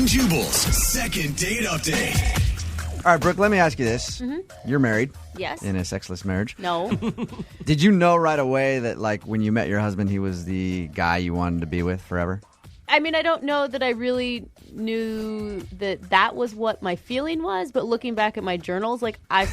and Jubal's second date update. All right, Brooke, let me ask you this. You're married. Yes. In a sexless marriage. No. Did you know right away that, like, when you met your husband, he was the guy you wanted to be with forever? I mean, I don't know that I really knew that was what my feeling was, but looking back at my journals, like, I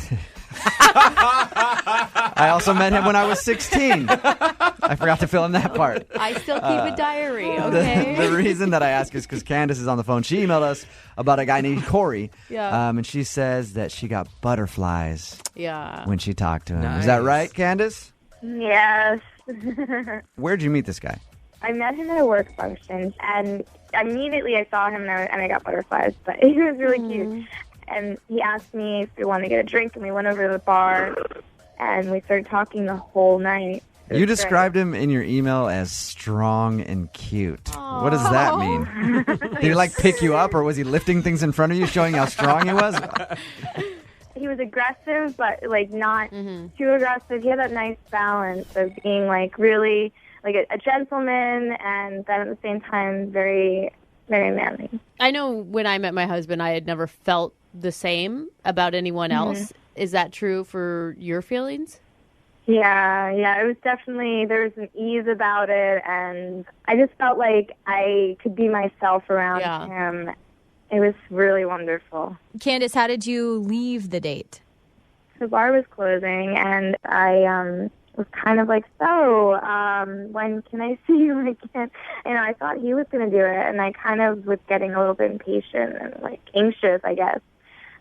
also met him when I was 16. I forgot to fill in that part. I still keep a diary, okay? The reason that I ask is because Candace is on the phone. She emailed us about a guy named Corey. Yeah. And she says that she got butterflies when she talked to him. Nice. Is that right, Candace? Yes. Where'd you meet this guy? I met him at a work function, and immediately I saw him, and I got butterflies, but he was really cute. And he asked me if we wanted to get a drink, and we went over to the bar, and we started talking the whole night. You described him in your email as strong and cute. What does that mean? Did he, like, pick you up, or was he lifting things in front of you, showing how strong he was? He was aggressive, but, like, not too aggressive. He had that nice balance of being, like, really... like a gentleman, and then at the same time, very, very manly. I know when I met my husband, I had never felt the same about anyone else. Is that true for your feelings? Yeah, it was definitely, there was an ease about it, and I just felt like I could be myself around him. It was really wonderful. Candace, how did you leave the date? The bar was closing, and I was kind of like, so, when can I see you again? And I thought he was going to do it, and I kind of was getting a little bit impatient and, like, anxious, I guess.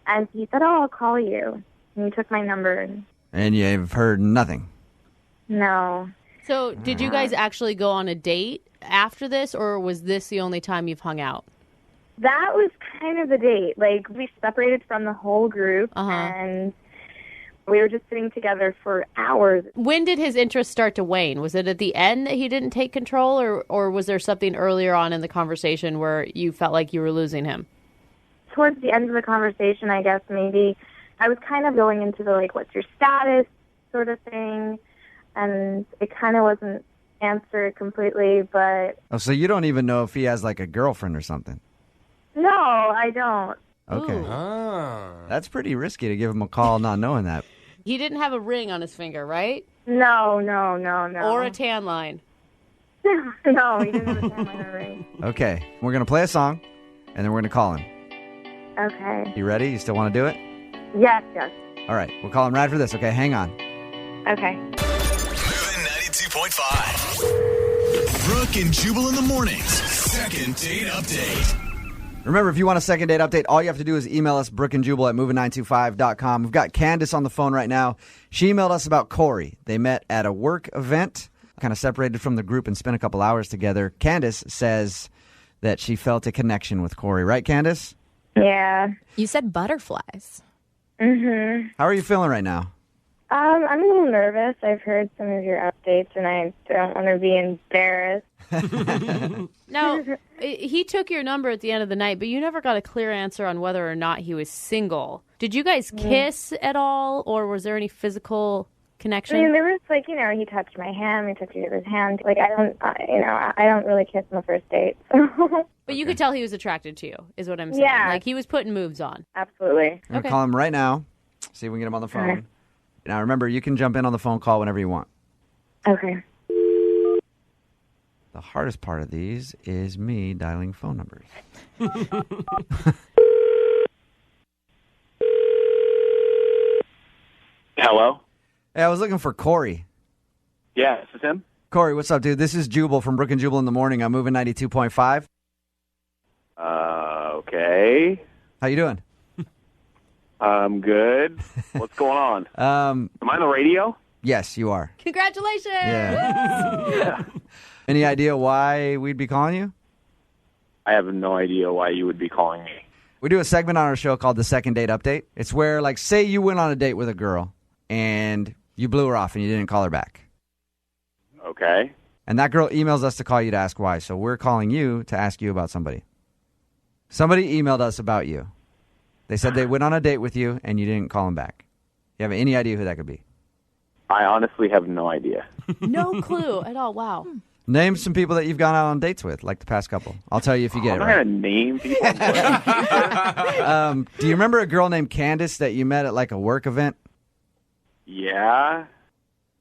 And he said, oh, I'll call you. And he took my number. And you've heard nothing? No. So did you guys actually go on a date after this, or was this the only time you've hung out? That was kind of the date. Like, we separated from the whole group, and... we were just sitting together for hours. When did his interest start to wane? Was it at the end that he didn't take control, or was there something earlier on in the conversation where you felt like you were losing him? Towards the end of the conversation, I guess maybe I was kind of going into the, like, what's your status sort of thing, and it kind of wasn't answered completely, but... Oh, so you don't even know if he has, like, a girlfriend or something? No, I don't. Okay. Ah. That's pretty risky to give him a call not knowing that. He didn't have a ring on his finger, right? No. Or a tan line. No, he didn't have a tan line or ring. Okay. We're going to play a song, and then we're going to call him. Okay. You ready? You still want to do it? Yes. All right. We'll call him right after this, okay? Hang on. Okay. Moving 92.5. Brooke and Jubal in the mornings. Second date update. Remember, if you want a second date update, all you have to do is email us, brookeandjubal@moving925.com. We've got Candace on the phone right now. She emailed us about Corey. They met at a work event, kind of separated from the group and spent a couple hours together. Candace says that she felt a connection with Corey. Right, Candace? Yeah. You said butterflies. Mm-hmm. How are you feeling right now? I'm a little nervous. I've heard some of your updates, and I don't want to be embarrassed. Now, he took your number at the end of the night, but you never got a clear answer on whether or not he was single. Did you guys kiss at all, or was there any physical connection? I mean, there was, like, he touched my hand, we touched each other's hand. Like, I don't really kiss on the first date. So. But you could tell he was attracted to you, is what I'm saying. Yeah. Like, he was putting moves on. Absolutely. I'm going to call him right now, see if we can get him on the phone. Okay. Now, remember, you can jump in on the phone call whenever you want. Okay. The hardest part of these is me dialing phone numbers. Hello? Hey, I was looking for Corey. Yeah, this is him. Corey, what's up, dude? This is Jubal from Brooke and Jubal in the morning. I'm moving 92.5. Okay. How you doing? I'm good. What's going on? Am I on the radio? Yes, you are. Congratulations! Yeah. Any idea why we'd be calling you? I have no idea why you would be calling me. We do a segment on our show called the Second Date Update. It's where, like, say you went on a date with a girl and you blew her off and you didn't call her back. Okay. And that girl emails us to call you to ask why. So we're calling you to ask you about somebody. Somebody emailed us about you. They said they went on a date with you and you didn't call them back. You have any idea who that could be? I honestly have no idea. No clue at all. Wow. Name some people that you've gone out on dates with, like the past couple. I'll tell you if you get it I'm right. not going to name people. Do you remember a girl named Candace that you met at like a work event? Yeah.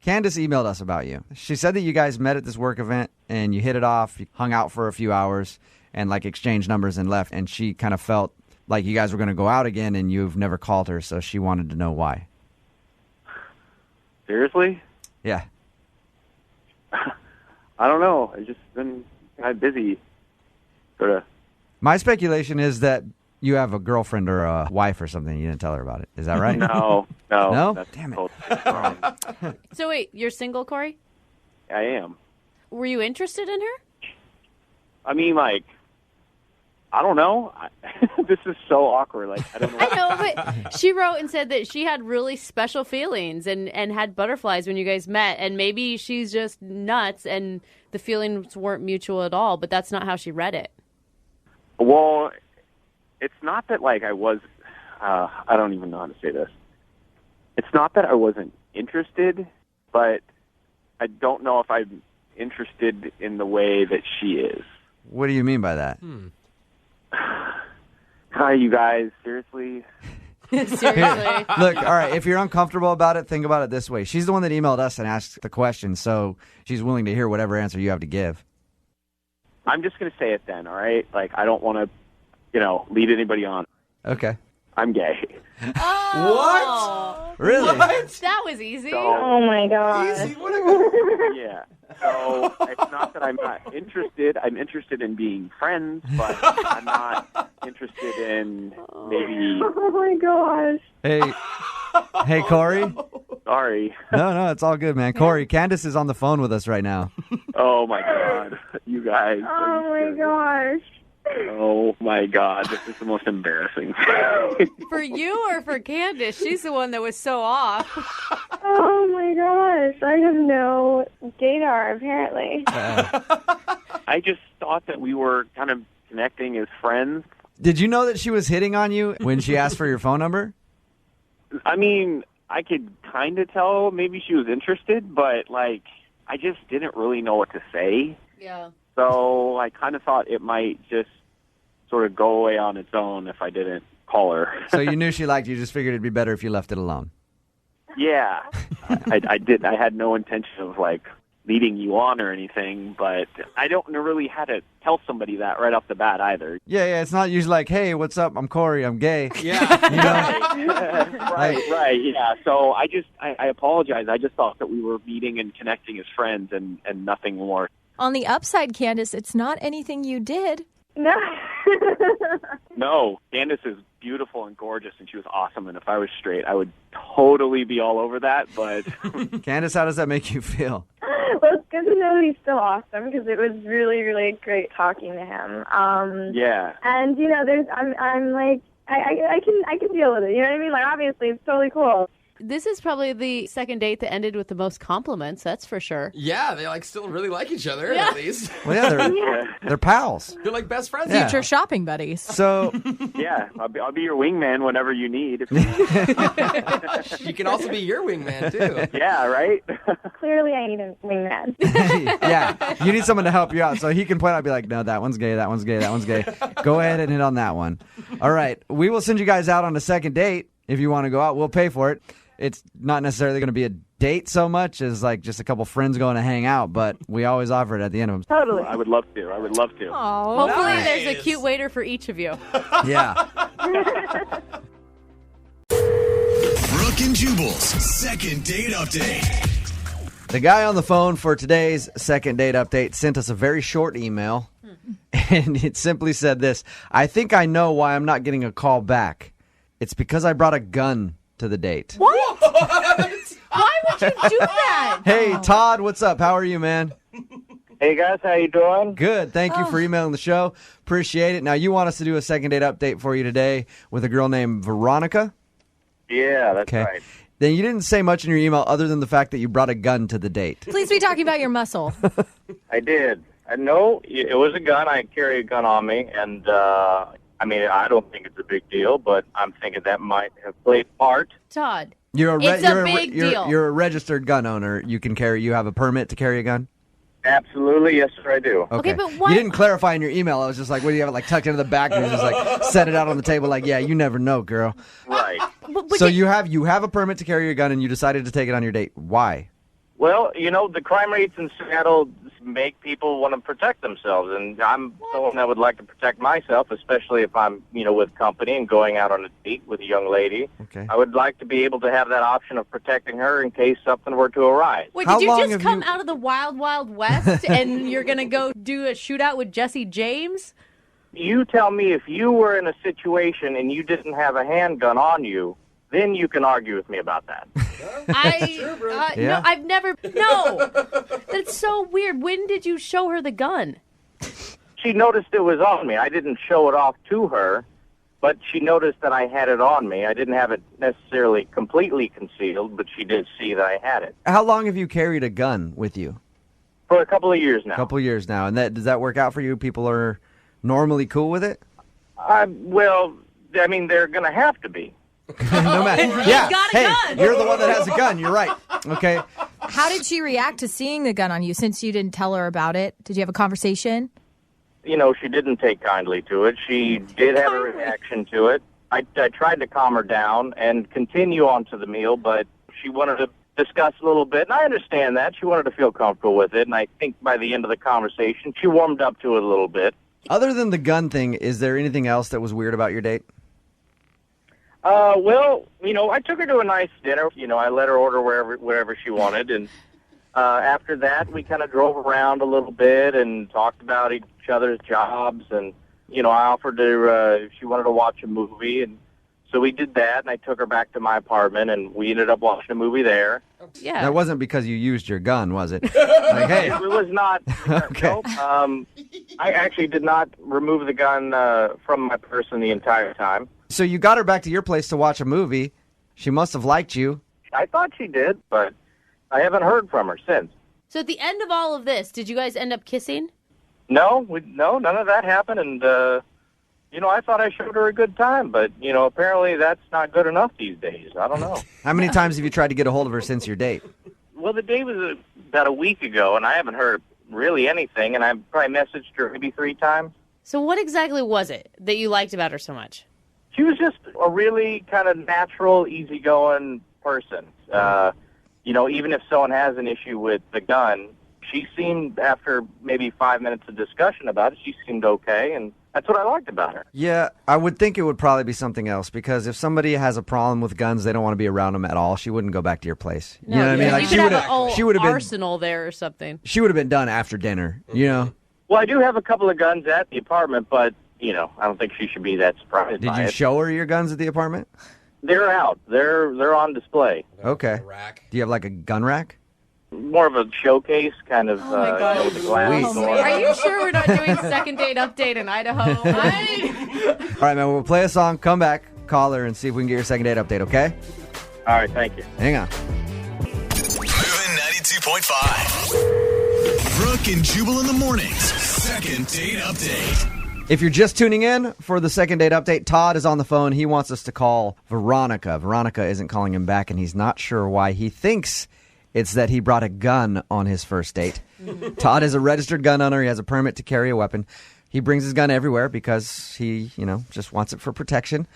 Candace emailed us about you. She said that you guys met at this work event and you hit it off, you hung out for a few hours and like exchanged numbers and left. And she kind of felt like you guys were going to go out again and you've never called her. So she wanted to know why. Seriously? Yeah. I don't know. I've just been kind of busy. Sort of. My speculation is that you have a girlfriend or a wife or something. You didn't tell her about it. Is that right? No. No? That's Damn it. totally wrong. So wait, you're single, Corey? I am. Were you interested in her? I mean, like, I don't know. This is so awkward. Like, I don't know. I know, but she wrote and said that she had really special feelings and had butterflies when you guys met, and maybe she's just nuts and the feelings weren't mutual at all, but that's not how she read it. Well, it's not that, like, I was, I don't even know how to say this. It's not that I wasn't interested, but I don't know if I'm interested in the way that she is. What do you mean by that? Hi, you guys. Seriously? Seriously. Look, all right, if you're uncomfortable about it, think about it this way. She's the one that emailed us and asked the question, so she's willing to hear whatever answer you have to give. I'm just going to say it then, all right? Like, I don't want to, lead anybody on. Okay. I'm gay. Oh, Really? that was easy. Oh my god. Yeah. So it's not that I'm not interested. I'm interested in being friends, but I'm not interested in maybe. Oh my gosh. Hey, Corey? Sorry. No, it's all good, man. Corey, Candace is on the phone with us right now. Oh my God, you guys. Oh my gosh. Oh my God, this is the most embarrassing. For you or for Candace? She's the one that was so off. Oh my gosh. I have no Gaydar, apparently. I just thought that we were kind of connecting as friends. Did you know that she was hitting on you when she asked for your phone number? I mean, I could kind of tell maybe she was interested, but, like, I just didn't really know what to say. Yeah. So I kind of thought it might just sort of go away on its own if I didn't call her. So you knew she liked you, just figured it'd be better if you left it alone. Yeah. I did. I had no intention of, like, leading you on or anything, but I don't know really how to tell somebody that right off the bat either. Yeah, it's not usually like, hey, what's up? I'm Corey, I'm gay. Yeah. You know? Right, yeah. So I apologize. I just thought that we were meeting and connecting as friends and nothing more. On the upside, Candace, it's not anything you did. No. No, Candace is beautiful and gorgeous, and she was awesome, and if I was straight, I would totally be all over that, but... Candace, how does that make you feel? Well, it's good to know that he's still awesome because it was really, really great talking to him. Yeah. And I'm like, I can deal with it. You know what I mean? Like, obviously, it's totally cool. This is probably the second date that ended with the most compliments, that's for sure. Yeah, they still really like each other, at least. Well, yeah, they're pals. They're like best friends. Yeah. Future shopping buddies. So, Yeah, I'll be your wingman whenever you need. You can also be your wingman, too. Yeah, right? Clearly, I need a wingman. yeah, you need someone to help you out. So he can point out and be like, no, that one's gay, that one's gay, that one's gay. Go ahead and hit on that one. All right, we will send you guys out on a second date. If you want to go out, we'll pay for it. It's not necessarily going to be a date so much as like just a couple friends going to hang out, but we always offer it at the end of them. Totally. I would love to. Oh, Hopefully nice. there's a cute waiter for each of you. Yeah. Brooke and Jubal's second date update. The guy on the phone for today's second date update sent us a very short email, and it simply said this: I think I know why I'm not getting a call back. It's because I brought a gun to the date. What? Why would you do that? Hey, Todd, what's up? How are you, man? Hey, guys, how you doing? Good. Thank you for emailing the show. Appreciate it. Now, you want us to do a second date update for you today with a girl named Veronica? Yeah, that's Okay. right. Then you didn't say much in your email other than the fact that you brought a gun to the date. Please be talking about your muscle. I did. No, it was a gun. I carry a gun on me, and I don't think it's a big deal, but I'm thinking that might have played part. Todd, You're It's a big deal. You're a registered gun owner. You have a permit to carry a gun? Absolutely, yes, sir, I do. Okay, but why? You didn't clarify in your email. I was just like, what do you have it like tucked into the back? And you just like set it out on the table like, yeah, you never know, girl. Right. But So you have a permit to carry your gun and you decided to take it on your date. Why? Well, the crime rates in Seattle make people want to protect themselves, and I'm someone that would like to protect myself, especially if I'm, with company and going out on a date with a young lady. Okay. I would like to be able to have that option of protecting her in case something were to arise. Wait, How did you long just have come you- out of the wild, wild west and you're going to go do a shootout with Jesse James? You tell me if you were in a situation and you didn't have a handgun on you, then you can argue with me about that. Yeah. No, I've never. No, that's so weird. When did you show her the gun? She noticed it was on me. I didn't show it off to her, but she noticed that I had it on me. I didn't have it necessarily completely concealed, but she did see that I had it. How long have you carried a gun with you? For a couple of years now. A couple years now. And does that work out for you? People are normally cool with it? Well, I mean, they're going to have to be. No matter. He's Yeah. got a Hey, gun. you're the one that has a gun. You're right. Okay. How did she react to seeing the gun on you since you didn't tell her about it? Did you have a conversation? She didn't take kindly to it. She did have a reaction to it. I tried to calm her down and continue on to the meal, but she wanted to discuss a little bit, and I understand that. She wanted to feel comfortable with it, and I think by the end of the conversation, she warmed up to it a little bit. Other than the gun thing, is there anything else that was weird about your date? Well, I took her to a nice dinner. I let her order wherever she wanted, and after that, we kind of drove around a little bit and talked about each other's jobs, and I offered her. She wanted to watch a movie, and so we did that. And I took her back to my apartment, and we ended up watching a movie there. Yeah. That wasn't because you used your gun, was it? Like, hey. It was not. Okay. Nope. I actually did not remove the gun from my person the entire time. So you got her back to your place to watch a movie. She must have liked you. I thought she did, but I haven't heard from her since. So at the end of all of this, did you guys end up kissing? No, none of that happened, and I thought I showed her a good time, but apparently that's not good enough these days. I don't know. How many times have you tried to get a hold of her since your date? Well, the date was about a week ago, and I haven't heard really anything, and I probably messaged her maybe 3 times. So what exactly was it that you liked about her so much? She was just a really kind of natural, easygoing person. Even if someone has an issue with the gun, she seemed, after maybe 5 minutes of discussion about it, she seemed okay, and that's what I liked about her. Yeah, I would think it would probably be something else, because if somebody has a problem with guns, they don't want to be around them at all. She wouldn't go back to your place. You know what I mean? You Like could have a whole she would have been arsenal there or something. she would have been done after dinner. You know? Well, I do have a couple of guns at the apartment, but, I don't think she should be that surprised Did by you it. show her your guns at the apartment? They're out. They're on display. Okay. Rack. Do you have like a gun rack? More of a showcase, kind of, my God. with the glass Sweet. door. Are you sure we're not doing second date update in Idaho? All right, man. We'll play a song, come back, call her, and see if we can get your second date update, okay? All right, thank you. Hang on. Moving 92.5. Brooke and Jubal in the mornings. Second date update. If you're just tuning in for the second date update, Todd is on the phone. He wants us to call Veronica. Veronica isn't calling him back, and he's not sure why. He thinks it's that he brought a gun on his first date. Todd is a registered gun owner. He has a permit to carry a weapon. He brings his gun everywhere because he, just wants it for protection.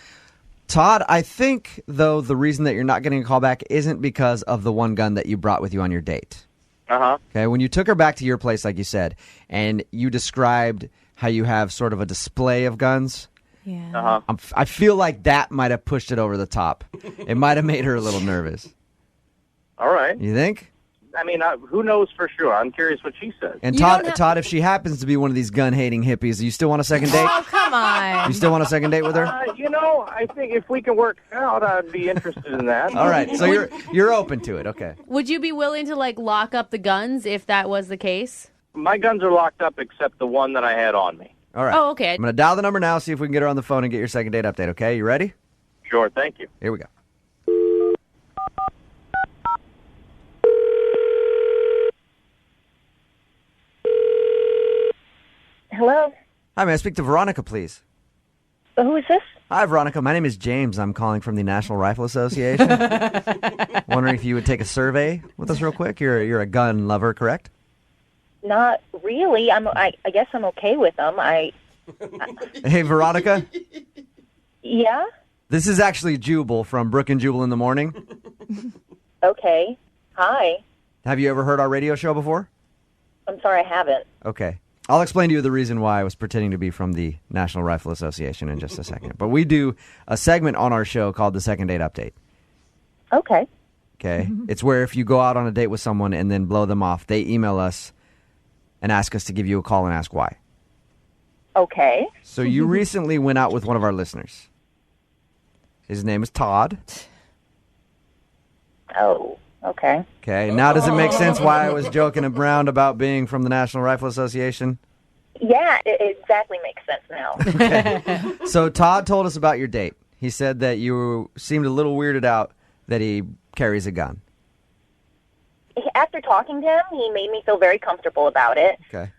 Todd, I think, though, the reason that you're not getting a call back isn't because of the one gun that you brought with you on your date. Uh-huh. Okay, when you took her back to your place, like you said, and you described how you have sort of a display of guns, Yeah. Uh-huh. I feel like that might have pushed it over the top. It might have made her a little nervous. All right. You think? I mean, who knows for sure? I'm curious what she says. And You Todd, don't have- Todd, if she happens to be one of these gun-hating hippies, you still want a second date? Oh, come on. You still want a second date with her? I think if we can work it out, I'd be interested in that. All right, so you're open to it, okay. Would you be willing to lock up the guns if that was the case? My guns are locked up except the one that I had on me. All right. Oh, okay. I'm going to dial the number now, see if we can get her on the phone and get your second date update, okay? You ready? Sure, thank you. Here we go. Hello? Hi, may I speak to Veronica, please? Who is this? Hi, Veronica. My name is James. I'm calling from the National Rifle Association. Wondering if you would take a survey with us real quick. You're a gun lover, correct? Not really. I guess I'm okay with them. Hey, Veronica? Yeah? This is actually Jubal from Brooke and Jubal in the morning. Okay. Hi. Have you ever heard our radio show before? I'm sorry, I haven't. Okay. I'll explain to you the reason why I was pretending to be from the National Rifle Association in just a second. But we do a segment on our show called the Second Date Update. Okay. Okay? It's where if you go out on a date with someone and then blow them off, they email us and ask us to give you a call and ask why. Okay. So you recently went out with one of our listeners. His name is Todd. Oh, okay. Okay. Now does it make sense why I was joking around about being from the National Rifle Association? Yeah, it exactly makes sense now. So Todd told us about your date. He said that you seemed a little weirded out that he carries a gun. After talking to him, he made me feel very comfortable about it. Okay.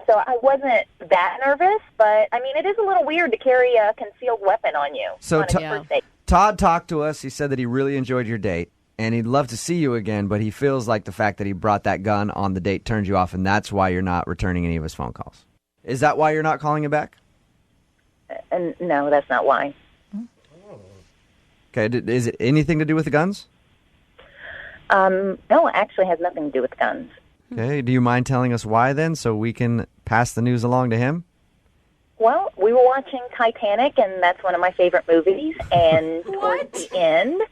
So I wasn't that nervous, but, I mean, it is a little weird to carry a concealed weapon on you So on a first date. Todd talked to us. He said that he really enjoyed your date, and he'd love to see you again, but he feels like the fact that he brought that gun on the date turned you off, and that's why you're not returning any of his phone calls. Is that why you're not calling him back? No, that's not why. Okay. Is it anything to do with the guns? No, it actually has nothing to do with guns. Okay. Do you mind telling us why then, so we can pass the news along to him? Well, we were watching Titanic, and that's one of my favorite movies. And towards the end,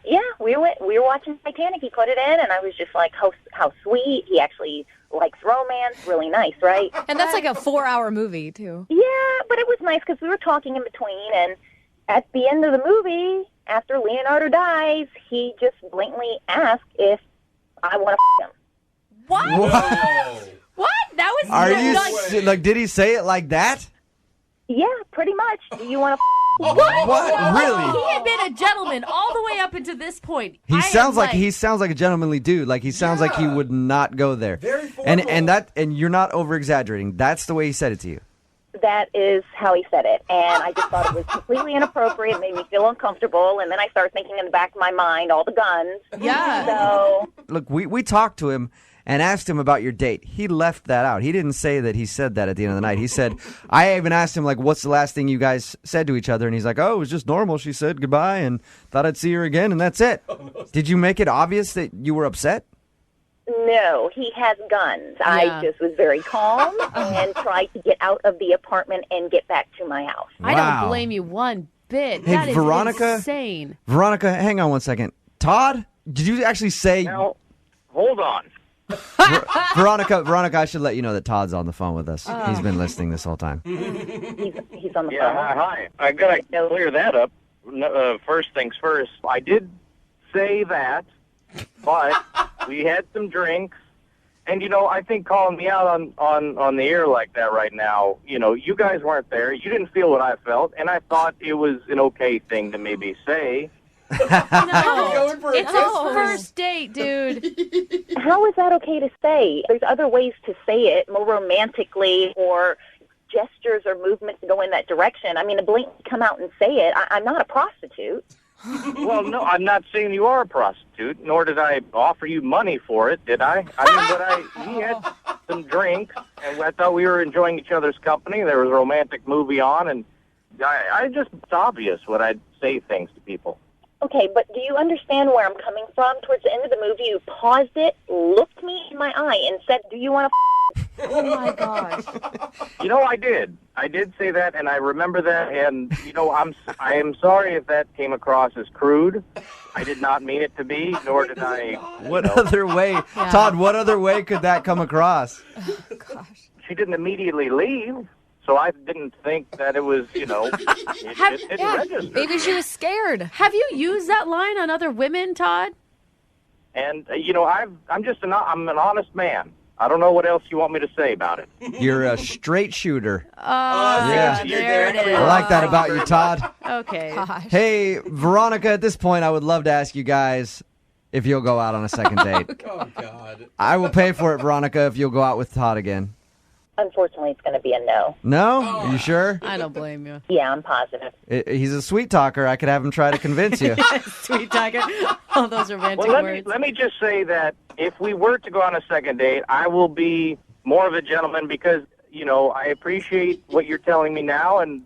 yeah, we were watching Titanic. He put it in, and I was just like, how sweet. He actually likes romance. Really nice, right? And that's like a 4-hour movie, too. Yeah, but it was nice because we were talking in between, and at the end of the movie, after Leonardo dies, he just blatantly asked if I want to him. What? What? That was Are you like? Did he say it like that? Yeah, pretty much. Do you want to? What? Really? He had been a gentleman all the way up until this point. He sounds like a gentlemanly dude. Like he sounds like he would not go there. Very formal. And you're not over exaggerating. That's the way he said it to you. That is how he said it, and I just thought it was completely inappropriate. It made me feel uncomfortable, and then I started thinking in the back of my mind all the guns. Yeah. So Look, we talked to him and asked him about your date. He left that out. He didn't say that he said that at the end of the night. He said, I even asked him, like, what's the last thing you guys said to each other? And he's like, oh, it was just normal. She said goodbye and thought I'd see her again, and that's it. Did you make it obvious that you were upset? no, he has guns. Yeah. I just was very calm and tried to get out of the apartment and get back to my house. I Wow. don't blame you one bit. Hey, That is Veronica? insane. Veronica, hang on one second. Todd, did you actually say... Now, hold on. Veronica, I should let you know that Todd's on the phone with us. He's been listening this whole time. He's on the Yeah, phone. hi. I gotta clear that up. First things first. I did say that, but we had some drinks, and I think calling me out on the air like that right now, you guys weren't there. You didn't feel what I felt, and I thought it was an okay thing to maybe say. No, Going for it's No. his first date, dude. How is that okay to say? There's other ways to say it more romantically, or gestures or movements to go in that direction. I mean, to blatantly come out and say it, I'm not a prostitute. Well, no, I'm not saying you are a prostitute, nor did I offer you money for it, did I? He had some drinks, and I thought we were enjoying each other's company. There was a romantic movie on, and it's obvious when I say things to people. Okay, but do you understand where I'm coming from? Towards the end of the movie, you paused it, looked me in my eye, and said, do you want to Oh my gosh. I did. I did say that, and I remember that, and, I am sorry if that came across as crude. I did not mean it to be, nor did I... What other way, Todd, what other way could that come across? She didn't immediately leave, so I didn't think that it was, it didn't register. Maybe she was scared. Have you used that line on other women, Todd? And, I'm an honest man. I don't know what else you want me to say about it. You're a straight shooter. Yeah, you're there it there. is. I like that about you, Todd. Okay. Gosh. Hey, Veronica, at this point, I would love to ask you guys if you'll go out on a second date. Oh, God. I will pay for it, Veronica, if you'll go out with Todd again. unfortunately, it's going to be a no. No? Are you sure? I don't blame you. Yeah, I'm positive. He's a sweet talker. I could have him try to convince you. Sweet tiger. All those romantic Well, words. let me just say that if we were to go on a second date, I will be more of a gentleman because, I appreciate what you're telling me now, and,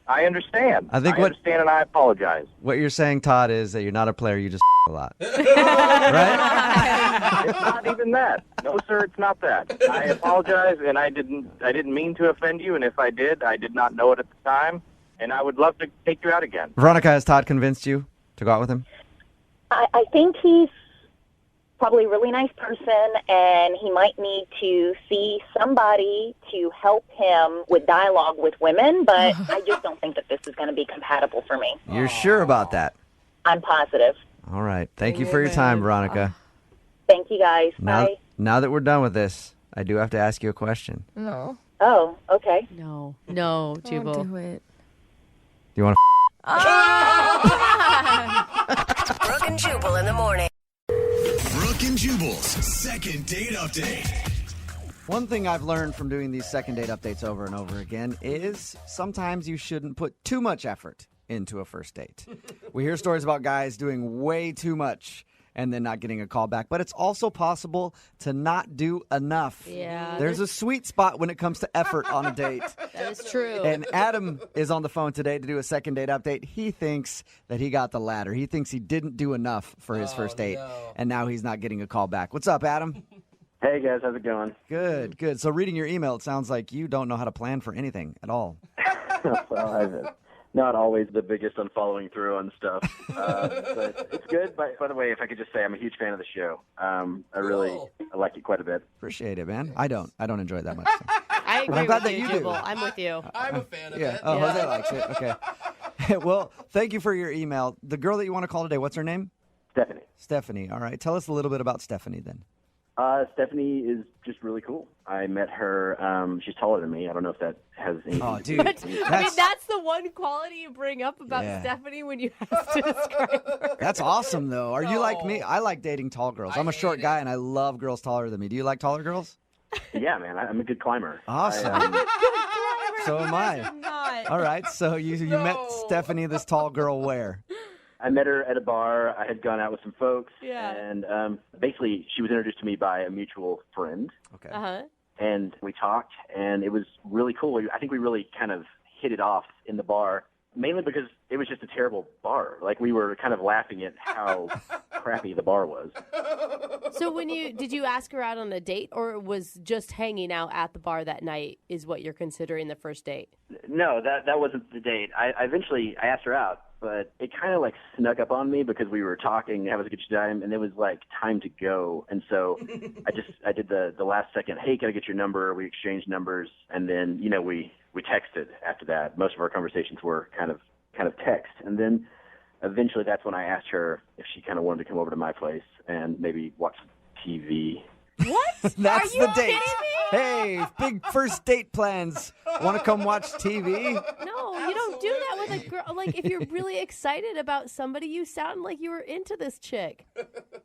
I understand. I think I understand, and I apologize. What you're saying, Todd, is that you're not a player. You just a lot. Right? It's not even that. No, sir, it's not that. I apologize, and I didn't mean to offend you, and if I did not know it at the time, and I would love to take you out again. Veronica, has Todd convinced you to go out with him? I think he's probably a really nice person, and he might need to see somebody to help him with dialogue with women, but I just don't think that this is going to be compatible for me. You're sure about that? I'm positive. All right. Thank you for your time, Veronica. Thank you, guys. Bye. Now that we're done with this, I do have to ask you a question. No. Oh, okay. No, Don't Jubal. do it. Do you want Brooke and Jubal in the morning. Brooke and Jubal's second date update. One thing I've learned from doing these second date updates over and over again is sometimes you shouldn't put too much effort into a first date. We hear stories about guys doing way too much and then not getting a call back, but it's also possible to not do enough. Yeah. There's a sweet spot when it comes to effort on a date. That is true. And Adam is on the phone today to do a second date update. He thinks that he got the latter. He thinks he didn't do enough for his first date, and now he's not getting a call back. What's up, Adam? Hey, guys. How's it going? Good, good. So reading your email, it sounds like you don't know how to plan for anything at all. Well, I've not always the biggest on following through on stuff, but it's good. By the way, if I could just say, I'm a huge fan of the show. I like it quite a bit. Appreciate it, man. I don't enjoy it that much. I agree I'm glad with that you Jubal. do. I'm with you. I'm a fan of Yeah. it. Oh, Jose likes it. Okay. Well, thank you for your email. The girl that you want to call today, what's her name? Stephanie. Stephanie. All right. Tell us a little bit about Stephanie then. Stephanie is just really cool. I met her. She's taller than me. I don't know if that has anything Oh, to do dude. with it. I mean, that's the one quality you bring up about Yeah. Stephanie when you have to describe her. That's awesome, though. Are you like me? I like dating tall girls. I'm a short guy, and I love girls taller than me. Do you like taller girls? Yeah, man. I'm a good climber. Awesome. So am I. Not. All right. So you met Stephanie, this tall girl, where? I met her at a bar. I had gone out with some folks, Yeah. and basically she was introduced to me by a mutual friend. Okay. Uh-huh. And we talked, and it was really cool. I think we really kind of hit it off in the bar, mainly because it was just a terrible bar. Like, we were kind of laughing at how crappy the bar was. So did you ask her out on a date, or it was just hanging out at the bar that night is what you're considering the first date? No, that wasn't the date. I eventually asked her out, but it kind of like snuck up on me because we were talking, having a good time, and it was like time to go. And so I did the last second, hey, can I get your number? We exchanged numbers, and then, we texted after that. Most of our conversations were kind of text. And then eventually that's when I asked her if she kind of wanted to come over to my place and maybe watch TV. What? That's Are you the date. kidding me? Hey, big first date plans. Want to come watch TV? No, you don't do that with a girl. Like, if you're really excited about somebody, you sound like you were into this chick.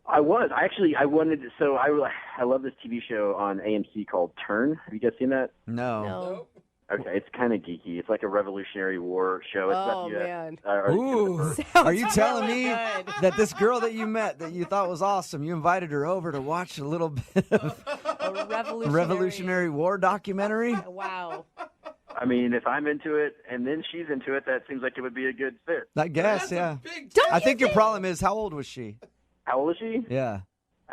I was. I wanted to, so I love this TV show on AMC called Turn. Have you guys seen that? No. Okay, it's kind of geeky. It's like a Revolutionary War show. It's Oh, about the, man. Ooh. Are you telling me that this girl that you met that you thought was awesome, you invited her over to watch a little bit of A Revolutionary War documentary? Wow. I mean, if I'm into it and then she's into it, that seems like it would be a good fit. I guess, yeah. Don't I you think your problem is, how old was she? How old is she? Yeah.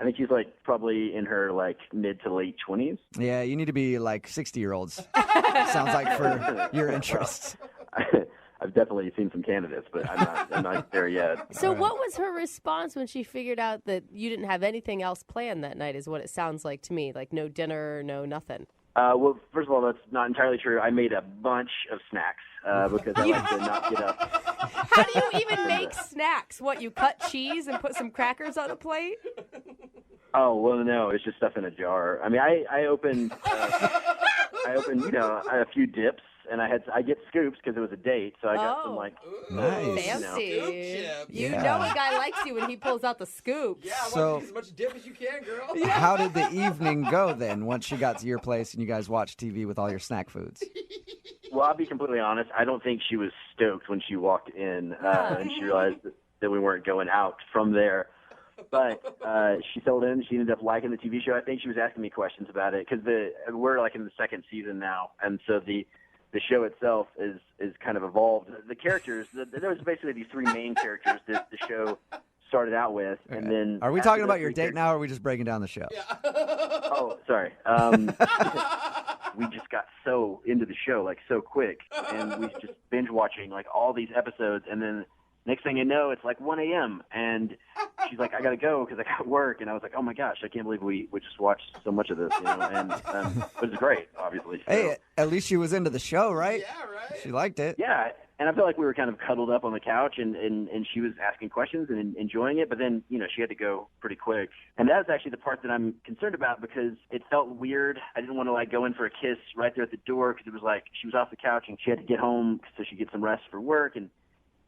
I think she's like probably in her like mid to late 20s. Yeah, you need to be like 60-year-olds. Sounds like for your interests. I've definitely seen some candidates, but I'm not there yet. So what was her response when she figured out that you didn't have anything else planned that night, is what it sounds like to me? Like no dinner, no nothing. Well, first of all, that's not entirely true. I made a bunch of snacks because I like to not get up. How do you even make snacks? What, you cut cheese and put some crackers on a plate? Oh, well, no, it's just stuff in a jar. I mean, I opened, a few dips. and I get scoops because it was a date, so I got some like Nice. Fancy. You Yeah. know a guy likes you when he pulls out the scoops. Yeah, I So- want as much dip as you can, girl. How did the evening go then once she got to your place and you guys watched TV with all your snack foods? Well, I'll be completely honest. I don't think she was stoked when she walked in and she realized that we weren't going out from there. But she settled in. She ended up liking the TV show. I think she was asking me questions about it because we're like in the second season now, and so the show itself is kind of evolved. The characters, there was basically these three main characters that the show started out with, and then Are we talking about your date now, or are we just breaking down the show? Oh, sorry. We just got so into the show like so quick, and we just binge watching like all these episodes, and then next thing you know, it's like 1 a.m. and she's like, "I gotta go because I got work," and I was like, "Oh my gosh, I can't believe we just watched so much of this," and it was great, obviously. So, Hey, at least she was into the show, right? Yeah, right. She liked it. yeah. And I felt like we were kind of cuddled up on the couch, and she was asking questions and enjoying it. But then, she had to go pretty quick. And that was actually the part that I'm concerned about because it felt weird. I didn't want to, like, go in for a kiss right there at the door because it was like she was off the couch and she had to get home so she could get some rest for work. And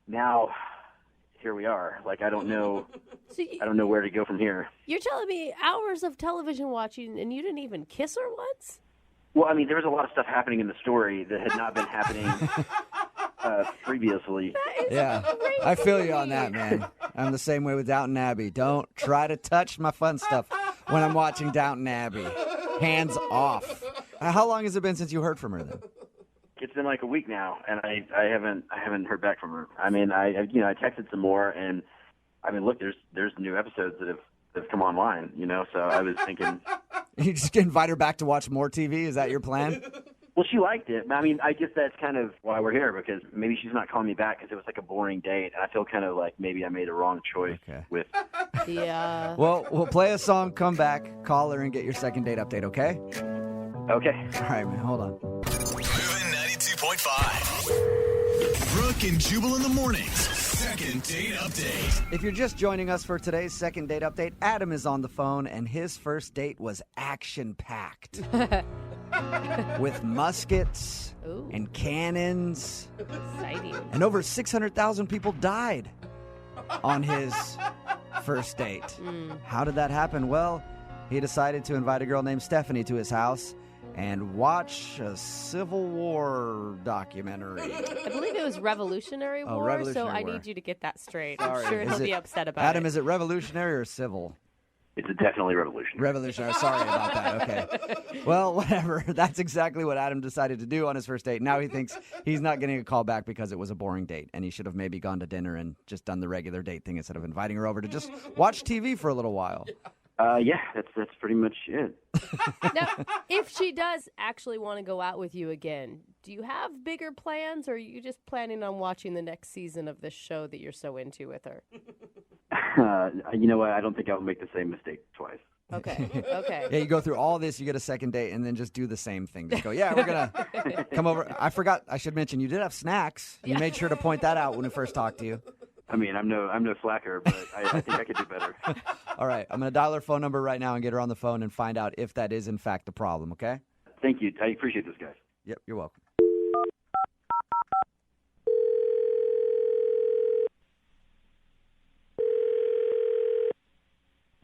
now here we are. Like, I don't know where to go from here. You're telling me hours of television watching and you didn't even kiss her once? Well, I mean, there was a lot of stuff happening in the story that had not been happening previously. Yeah, I feel you on that, man. I'm the same way with Downton Abbey. Don't try to touch my fun stuff when I'm watching Downton Abbey. Hands off. How long has it been since you heard from her then? It's been like a week now, and I haven't heard back from her. I mean, I texted some more, and I mean, look, there's new episodes that have come online, so I was thinking. You just invite her back to watch more TV? Is that your plan? Well, she liked it. I mean, I guess that's kind of why we're here, because maybe she's not calling me back because it was like a boring date, and I feel kind of like maybe I made a wrong choice with. Yeah. Well, we'll play a song, come back, call her, and get your second date update, okay? Okay. All right, man, hold on. Moving 92.5. Brooke and Jubal in the mornings. Second date update. If you're just joining us for today's second date update, Adam is on the phone, and his first date was action-packed. With muskets and cannons. Exciting. And over 600,000 people died on his first date. How did that happen? Well, he decided to invite a girl named Stephanie to his house and watch a Civil War documentary. I believe it was Revolutionary War, Revolutionary so I War. need you to get that straight. Sorry, I'm sure he'll is be it- upset about Adam, it. is it revolutionary or civil? It's definitely revolutionary. Revolutionary. Sorry about that. Okay. Well, whatever. That's exactly what Adam decided to do on his first date. Now he thinks he's not getting a call back because it was a boring date, and he should have maybe gone to dinner and just done the regular date thing instead of inviting her over to just watch TV for a little while. Yeah, that's pretty much it. Now, if she does actually want to go out with you again, do you have bigger plans, or are you just planning on watching the next season of this show that you're so into with her? You know what? I don't think I'll make the same mistake twice. Okay. Okay. Yeah, you go through all this, you get a second date, and then just do the same thing. Just go, yeah, we're going to come over. I forgot, I should mention, you did have snacks. You made sure to point that out when we first talked to you. I mean, I'm no slacker, but I think I could do better. All right, I'm going to dial her phone number right now and get her on the phone and find out if that is, in fact, the problem, okay? Thank you. I appreciate this, guys. Yep, you're welcome.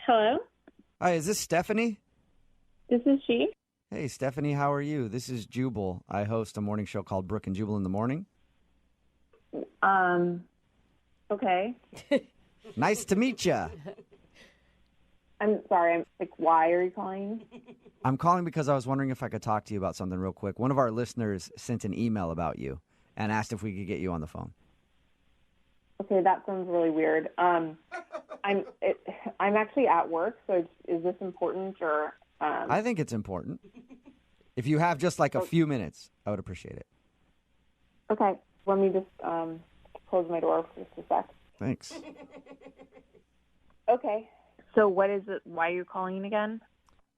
Hello, Hi, is this Stephanie? this is she. Hey, Stephanie, how are you? This is Jubal. I host a morning show called Brooke and Jubal in the morning. Okay. Nice to meet you. I'm sorry. I'm like, why are you calling? I'm calling because I was wondering if I could talk to you about something real quick. One of our listeners sent an email about you and asked if we could get you on the phone. Okay, that sounds really weird. I'm actually at work, so is this important or? I think it's important. If you have just like a few minutes, I would appreciate it. Okay, let me just close my door for just a sec. Thanks. Okay. So what is it? Why are you calling again?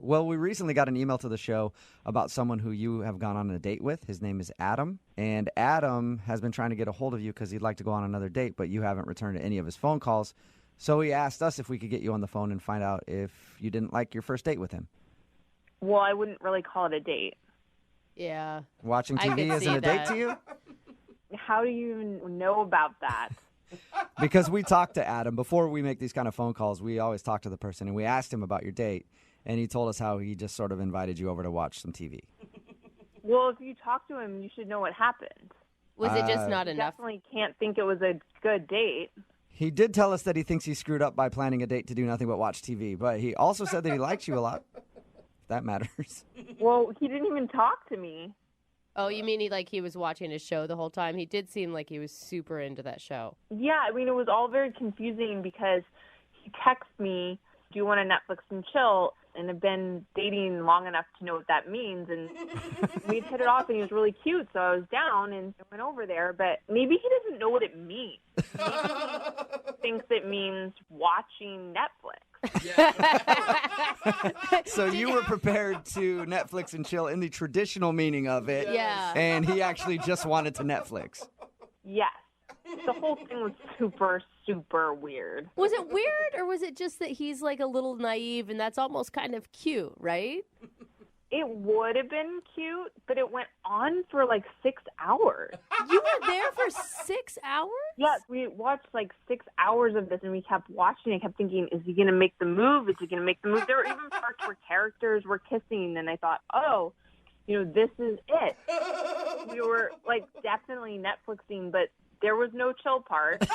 Well, we recently got an email to the show about someone who you have gone on a date with. His name is Adam. And Adam has been trying to get a hold of you because he'd like to go on another date, but you haven't returned any of his phone calls. So he asked us if we could get you on the phone and find out if you didn't like your first date with him. Well, I wouldn't really call it a date. Yeah. Watching I TV could isn't see a date that. to you? How do you even know about that? Because we talked to Adam. Before we make these kind of phone calls, we always talk to the person, and we asked him about your date, and he told us how he just sort of invited you over to watch some TV. Well, if you talk to him, you should know what happened. Was it just not You enough? definitely can't think it was a good date. He did tell us that he thinks he screwed up by planning a date to do nothing but watch TV, but he also said that he likes you a lot. If that matters. Well, he didn't even talk to me. Oh, you mean he was watching his show the whole time? He did seem like he was super into that show. Yeah, I mean, it was all very confusing because he texted me, do you want to Netflix and chill? And have been dating long enough to know what that means. And we'd hit it off, and he was really cute, so I was down and went over there. But maybe he doesn't know what it means. Maybe he thinks it means watching Netflix. So you were prepared to Netflix and chill in the traditional meaning of it. Yeah. And he actually just wanted to Netflix. Yes. The whole thing was super, super weird. Was it weird, or was it just that he's like a little naive and that's almost kind of cute, right? It would have been cute, but it went on for like 6 hours. You were there for 6 hours? Yes, we watched like 6 hours of this, and we kept watching. I kept thinking, is he going to make the move? Is he going to make the move? There were even parts where characters were kissing, and I thought, oh, this is it. We were like definitely Netflixing, but there was no chill part.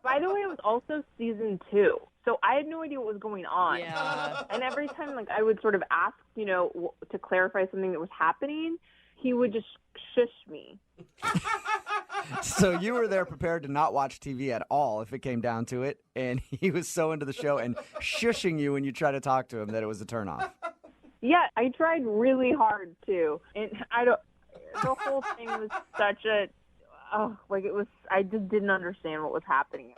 By the way, it was also season 2. So I had no idea what was going on. Yeah. And every time I would sort of ask, to clarify something that was happening, he would just shush me. So you were there prepared to not watch TV at all if it came down to it. And he was so into the show and shushing you when you try to talk to him that it was a turnoff. Yeah, I tried really hard too. And the whole thing was such a, I just didn't understand what was happening.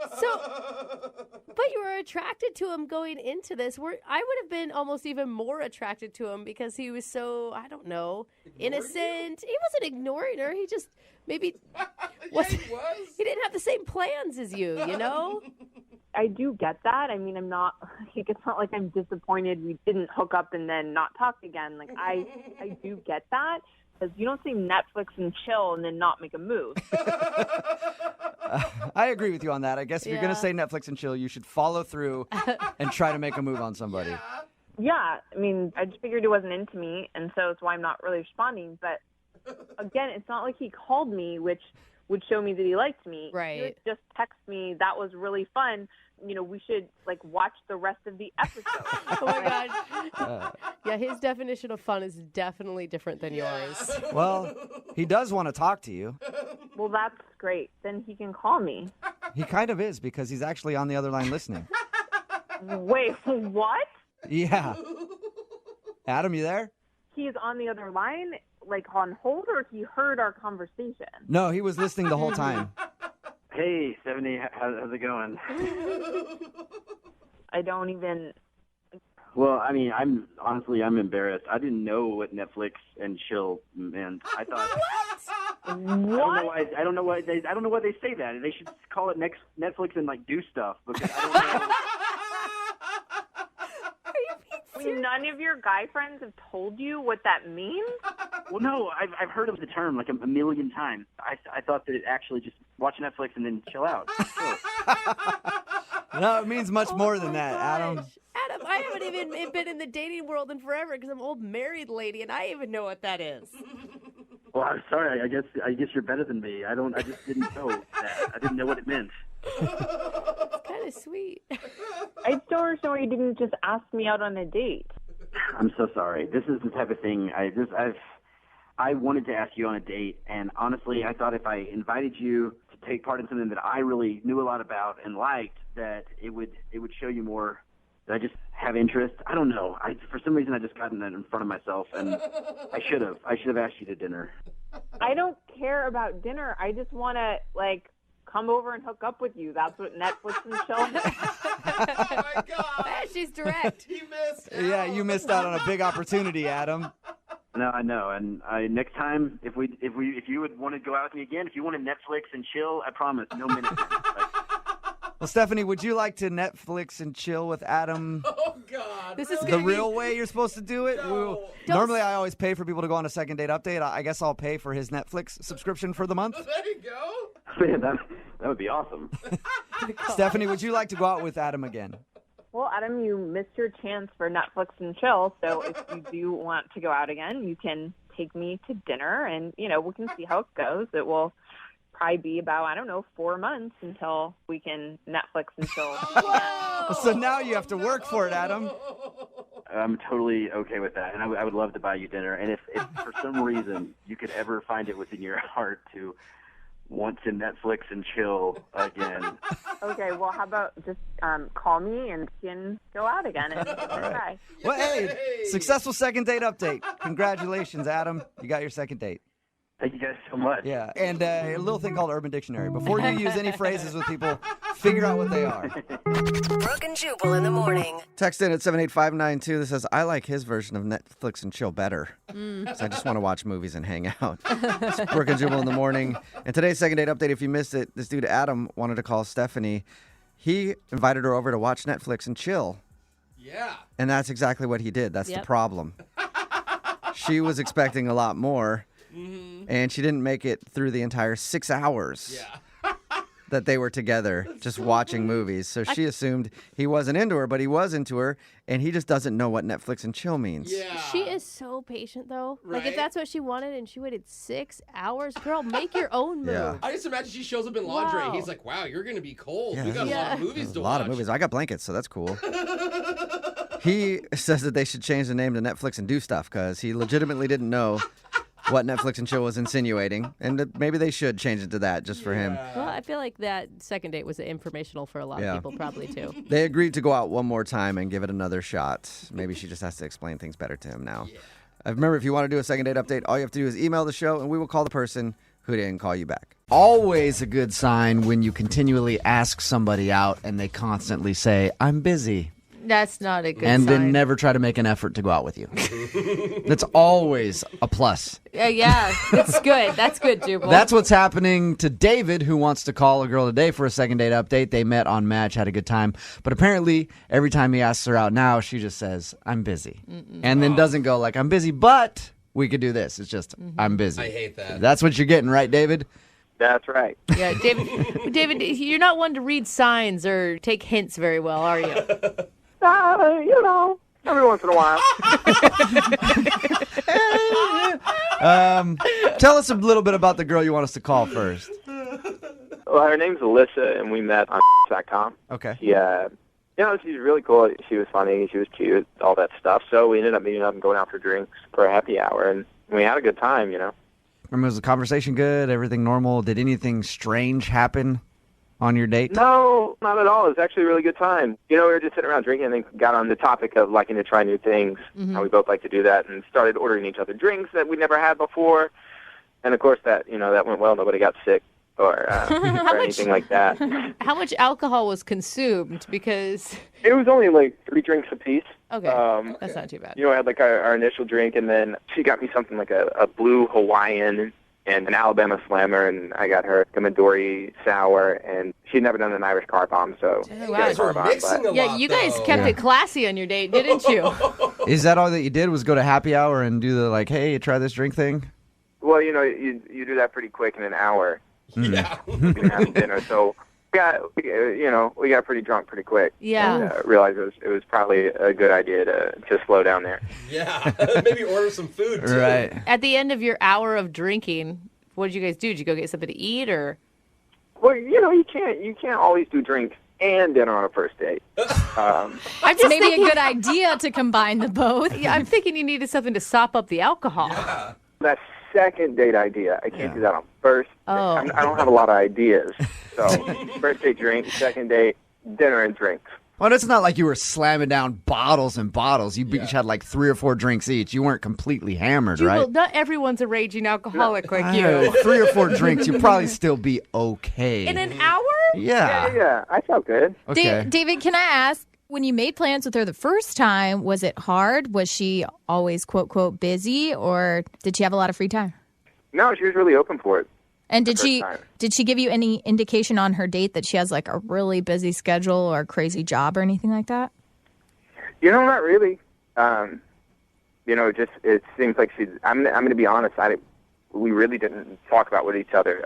But you were attracted to him going into this. I would have been almost even more attracted to him because he was so, I don't know, innocent. He wasn't ignoring her. He just maybe he didn't have the same plans as you, I do get that. I mean, it's not like I'm disappointed we didn't hook up and then not talk again. Like, I do get that. Because you don't say Netflix and chill and then not make a move. I agree with you on that. I guess if you're going to say Netflix and chill, you should follow through and try to make a move on somebody. Yeah, I mean, I just figured he wasn't into me, and so that's why I'm not really responding. But again, it's not like he called me, which would show me that he liked me. Right. He would just text me, that was really fun. We should, watch the rest of the episode. Oh, my God. Yeah, his definition of fun is definitely different than yours. Well, he does want to talk to you. Well, that's great. Then he can call me. He kind of is because he's actually on the other line listening. Wait, what? Yeah. Adam, you there? He is on the other line, on hold, or he heard our conversation? No, he was listening the whole time. Hey, 70, how's it going? I don't even... Well, I mean, I'm embarrassed. I didn't know what Netflix and chill meant. I thought... What? I don't know why they say that. They should call it Netflix and do stuff because I don't know. None of your guy friends have told you what that means? Well, no, I've heard of the term a million times. I thought that it actually just watch Netflix and then chill out. No, it means much more than that, Adam. Adam, I haven't even been in the dating world in forever because I'm an old married lady and I even know what that is. Well, I'm sorry. I guess you're better than me. I just didn't know that. I didn't know what it meant. It's kind of sweet. I just don't understand why you didn't just ask me out on a date. I'm so sorry. This is the type of thing I wanted to ask you on a date, and honestly, I thought if I invited you to take part in something that I really knew a lot about and liked, that it would show you more. That I just have interest. I don't know. For some reason I just gotten that in front of myself, and I should have asked you to dinner. I don't care about dinner. I just want to come over and hook up with you. That's what Netflix and chill is. Oh my God! She's direct. He missed. Yeah, you missed out on a big opportunity, Adam. No, I know. And next time, if you would want to go out with me again, if you want to Netflix and chill, I promise, no minutes. Well, Stephanie, would you like to Netflix and chill with Adam? Oh, God. This is The real way you're supposed to do it? No. Normally, I always pay for people to go on a second date update. I guess I'll pay for his Netflix subscription for the month. There you go. Man, that would be awesome. Stephanie, would you like to go out with Adam again? Well, Adam, you missed your chance for Netflix and chill. So if you do want to go out again, you can take me to dinner, and we can see how it goes. It will probably be about 4 months until we can Netflix and chill. So now you have to work for it, Adam. I'm totally okay with that, and I would love to buy you dinner. And if for some reason you could ever find it within your heart to want to Netflix and chill again. Okay, well, how about just call me and we can go out again and try. Well, hey, successful second date update. Congratulations, Adam. You got your second date. Thank you guys so much. Yeah, and a little thing called Urban Dictionary. Before you use any phrases with people, figure out what they are. Brooke and Jubal in the morning. Text in at 78592 that says, I like his version of Netflix and chill better. So I just want to watch movies and hang out. It's Brooke and Jubal in the morning. And today's second date update, if you missed it, this dude Adam wanted to call Stephanie. He invited her over to watch Netflix and chill. Yeah. And that's exactly what he did. That's the problem. She was expecting a lot more. And she didn't make it through the entire 6 hours that they were together just watching movies. So she assumed he wasn't into her, but he was into her, and he just doesn't know what Netflix and chill means. Yeah. She is so patient, though. Right? Like, if that's what she wanted and she waited 6 hours, girl, make your own move. Yeah. I just imagine she shows up in lingerie. Wow. He's like, wow, you're going to be cold. Yeah, We got a lot of movies to a watch. lot of movies. I got blankets, so that's cool. He says that they should change the name to Netflix and do stuff because he legitimately didn't know what Netflix and chill was insinuating, and maybe they should change it to that just for him. Well, I feel like that second date was informational for a lot of people, probably, too. They agreed to go out one more time and give it another shot. Maybe she just has to explain things better to him now. Remember, if you want to do a second date update, all you have to do is email the show, and we will call the person who didn't call you back. Always a good sign when you continually ask somebody out and they constantly say, I'm busy. That's not a good and sign. then never try to make an effort to go out with you. That's always a plus. Yeah, it's good. That's good, Jubal. That's what's happening to David, who wants to call a girl today for a second date update. They met on Match, had a good time. But apparently, every time he asks her out now, she just says, I'm busy. And then doesn't go like, I'm busy, but we could do this. It's just, I'm busy. I hate that. That's what you're getting, right, David? That's right. Yeah, David, you're not one to read signs or take hints very well, are you? Every once in a while. Tell us a little bit about the girl you want us to call first. Well, her name's Alyssa, and we met on .com. Okay. She's really cool. She was funny. She was cute, all that stuff. So we ended up meeting up and going out for drinks for a happy hour, and we had a good time, Was the conversation good? Everything normal? Did anything strange happen on your date? No, not at all. It was actually a really good time. We were just sitting around drinking and then got on the topic of liking to try new things, how we both like to do that, and started ordering each other drinks that we never had before. And, of course, that went well. Nobody got sick or anything like that. How much alcohol was consumed? Because it was only like 3 drinks apiece. Okay, that's not too bad. I had like our initial drink, and then she got me something like a blue Hawaiian and an Alabama Slammer, and I got her a Midori Sour, and she'd never done an Irish car bomb, so... You guys were mixing a lot, Yeah, you guys kept it classy on your date, didn't you? Is that all that you did, was go to happy hour and do the, like, hey, try this drink thing? Well, you do that pretty quick in an hour. Yeah. You can have dinner, so... we got pretty drunk pretty quick. Yeah. And realized it was probably a good idea to slow down there. Yeah. Maybe order some food, too. Right. At the end of your hour of drinking, what did you guys do? Did you go get something to eat, or? Well, you can't always do drink and dinner on a first date. I'm just Maybe thinking, a good idea to combine the both. Yeah, I'm thinking you needed something to sop up the alcohol. Yeah. That second date idea, I can't do that on first. Oh. I don't have a lot of ideas. So first date drink, second date dinner and drinks. Well, it's not like you were slamming down bottles and bottles. You each had like 3 or 4 drinks each. You weren't completely hammered, Jubal, right? not everyone's a raging alcoholic like I you. know, 3 or 4 drinks, you'd probably still be okay. In an hour? Yeah. Yeah, I felt good. Okay. David, can I ask, when you made plans with her the first time, was it hard? Was she always, quote, quote, busy, or did she have a lot of free time? No, she was really open for it. And the first time. did she give you any indication on her date that she has like a really busy schedule or a crazy job or anything like that? Not really. Just it seems like she's. I'm going to be honest. We really didn't talk about with each other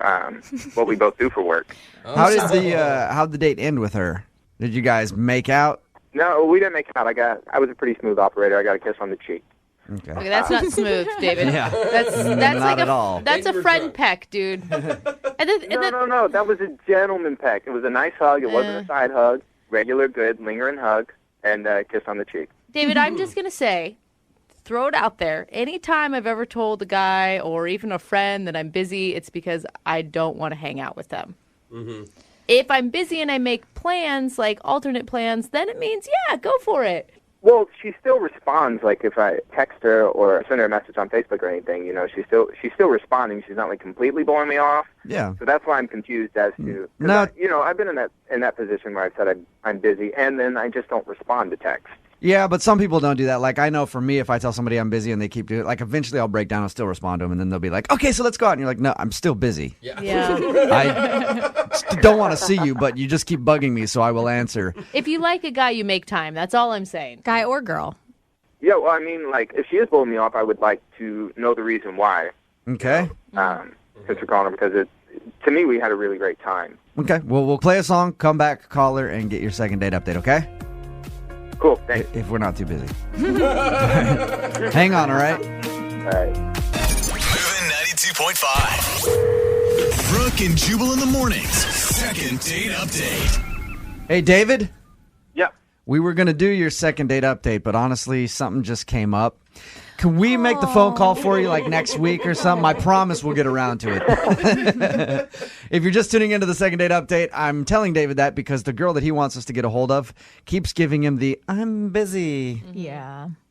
what we both do for work. How'd the date end with her? Did you guys make out? No, we didn't make out. I was a pretty smooth operator. I got a kiss on the cheek. Okay. Okay, that's not smooth, David. Yeah. That's Not like at all. That's a friend peck, dude. No. That was a gentleman peck. It was a nice hug. It wasn't a side hug. Regular, good, lingering hug, and a kiss on the cheek. David, I'm just going to say, throw it out there. Anytime I've ever told a guy or even a friend that I'm busy, it's because I don't want to hang out with them. Mm-hmm. If I'm busy and I make plans, like alternate plans, then it means, yeah, go for it. Well, she still responds. Like if I text her or send her a message on Facebook or anything, she's still responding. She's not like completely blowing me off. Yeah. So that's why I'm confused as to. No. I've been in that position where I've said I'm busy, and then I just don't respond to text. Yeah, but some people don't do that. Like, I know for me, if I tell somebody I'm busy and they keep doing it, like, eventually I'll break down and still respond to them, and then they'll be like, okay, so let's go out. And you're like, no, I'm still busy. Yeah. I don't want to see you, but you just keep bugging me, so I will answer. If you like a guy, you make time. That's all I'm saying. Guy or girl? Yeah, well, I mean, like, if she is blowing me off, I would like to know the reason why. Okay. Since we're calling her, because to me, we had a really great time. Okay, well, we'll play a song, come back, call her, and get your second date update, okay? Cool, thanks. If we're not too busy. Hang on, all right? All right. Moving 92.5. Brooke and Jubal in the mornings. Second date update. Hey, David? Yeah. We were going to do your second date update, but honestly, something just came up. Can we make the phone call for you like next week or something? I promise we'll get around to it. If you're just tuning into the second date update, I'm telling David that because the girl that he wants us to get a hold of keeps giving him the I'm busy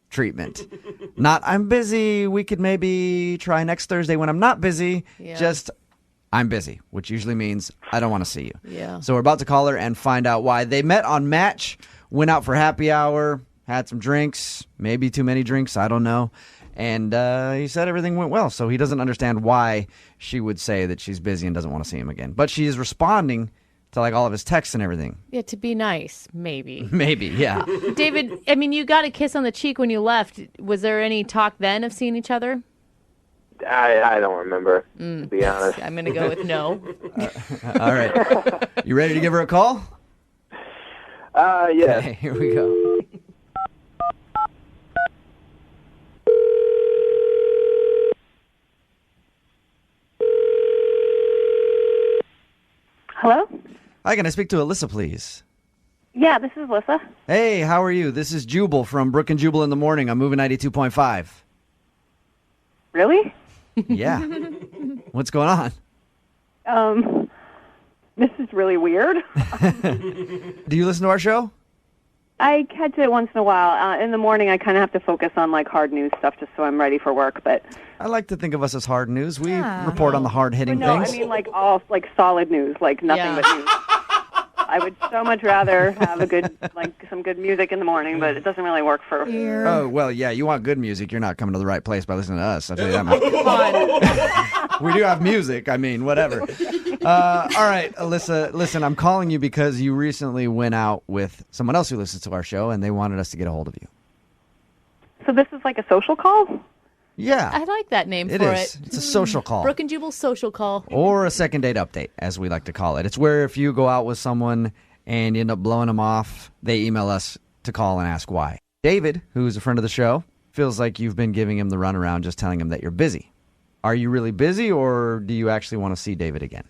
treatment. Not I'm busy. We could maybe try next Thursday when I'm not busy. Yeah. Just I'm busy, which usually means I don't want to see you. Yeah. So we're about to call her and find out why. They met on Match, went out for happy hour, had some drinks, maybe too many drinks, I don't know. And he said everything went well, so he doesn't understand why she would say that she's busy and doesn't want to see him again. But she is responding to like all of his texts and everything. Yeah, to be nice, maybe. Maybe, yeah. David, I mean, you got a kiss on the cheek when you left. Was there any talk then of seeing each other? I don't remember, to be honest. I'm going to go with no. All right. You ready to give her a call? Yeah. Okay, here we go. Hello? Hi, can I speak to Alyssa, please? Yeah, this is Alyssa. Hey, how are you? This is Jubal from Brooke and Jubal in the morning. I'm moving 92.5. Really? Yeah. What's going on? This is really weird. Do you listen to our show? I catch it once in a while. In the morning, I kind of have to focus on like hard news stuff just so I'm ready for work. But I like to think of us as hard news. We report on the hard-hitting no, things. I mean like all like solid news, like nothing but news. I would so much rather have some good music in the morning, but it doesn't really work for. Oh, well, yeah, you want good music. You're not coming to the right place by listening to us. I'll tell you that much. We do have music. I mean, whatever. All right, Alyssa, listen, I'm calling you because you recently went out with someone else who listens to our show, and they wanted us to get a hold of you. So this is like a social call? Yeah. I like that name It for is. it. It's a social call. Brooke and Jubal's social call. Or a second date update, as we like to call it. It's where if you go out with someone and you end up blowing them off, they email us to call and ask why. David, who's a friend of the show, feels like you've been giving him the runaround just telling him that you're busy. Are you really busy, or do you actually want to see David again?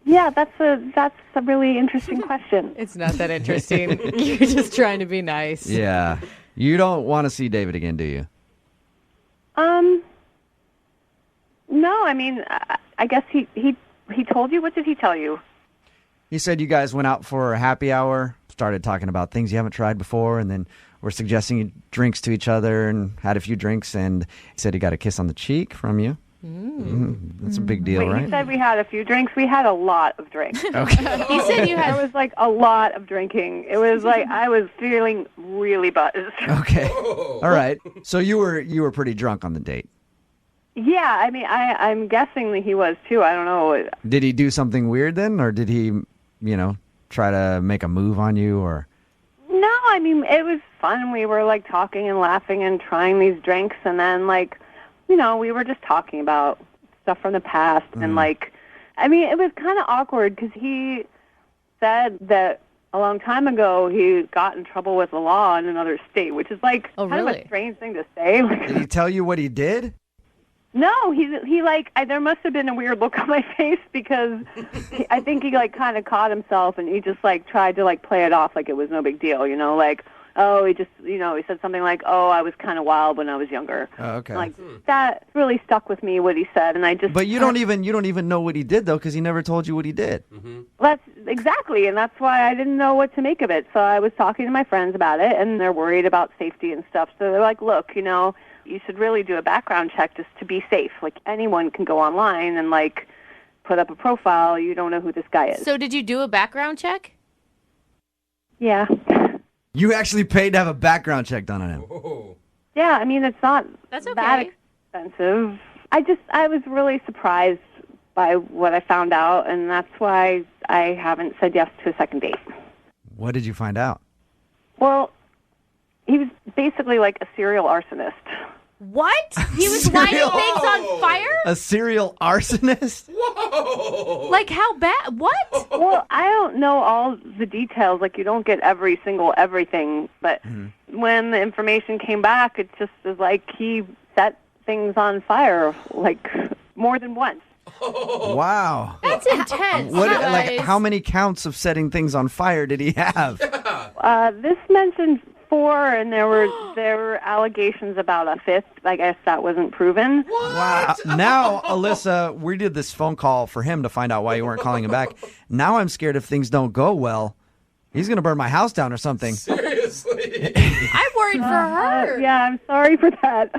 Yeah, that's a really interesting question. It's not that interesting. You're just trying to be nice. Yeah. You don't want to see David again, do you? No, I mean, I guess he told you. What did he tell you? He said you guys went out for a happy hour, started talking about things you haven't tried before, and then were suggesting drinks to each other and had a few drinks, and he said he got a kiss on the cheek from you. That's a big deal, Wait, right? he said we had a few drinks. We had a lot of drinks. Okay. He said you had... There was like a lot of drinking. It was like I was feeling really buzzed. Okay. All right. So you were pretty drunk on the date. Yeah, I mean, I'm guessing that he was too. I don't know. Did he do something weird then, or did he, try to make a move on you, or? No, I mean, it was fun. We were, like, talking and laughing and trying these drinks, and then, like, we were just talking about stuff from the past, and, like, I mean, it was kind of awkward because he said that a long time ago he got in trouble with the law in another state, which is, like, kind of a strange thing to say. Did he tell you what he did? No, he like, there must have been a weird look on my face because I think he, like, kind of caught himself and he just, like, tried to, like, play it off like it was no big deal, like, oh, he just, he said something like, oh, I was kind of wild when I was younger. Oh, okay. Like, that really stuck with me, what he said, and I just... But you don't even know what he did, though, because he never told you what he did. That's exactly, and that's why I didn't know what to make of it. So I was talking to my friends about it, and they're worried about safety and stuff. So they're like, look, you should really do a background check just to be safe. Like, anyone can go online and, like, put up a profile. You don't know who this guy is. So did you do a background check? Yeah. You actually paid to have a background check done on him. Yeah, I mean, it's not That's okay. that expensive. I was really surprised by what I found out, and that's why I haven't said yes to a second date. What did you find out? Well, he was basically like a serial arsonist. What? He was lighting things on fire? A serial arsonist? Whoa! Like, how bad? What? Well, I don't know all the details. Like, you don't get every single everything. But when the information came back, it just was like he set things on fire, like, more than once. Wow. That's intense. Like, how many counts of setting things on fire did he have? This mentioned 4, and there were allegations about a 5th. I guess that wasn't proven. Wow. Now, Alyssa, we did this phone call for him to find out why you weren't calling him back. Now I'm scared if things don't go well, he's going to burn my house down or something. Seriously. I'm worried for her. Yeah, I'm sorry for that.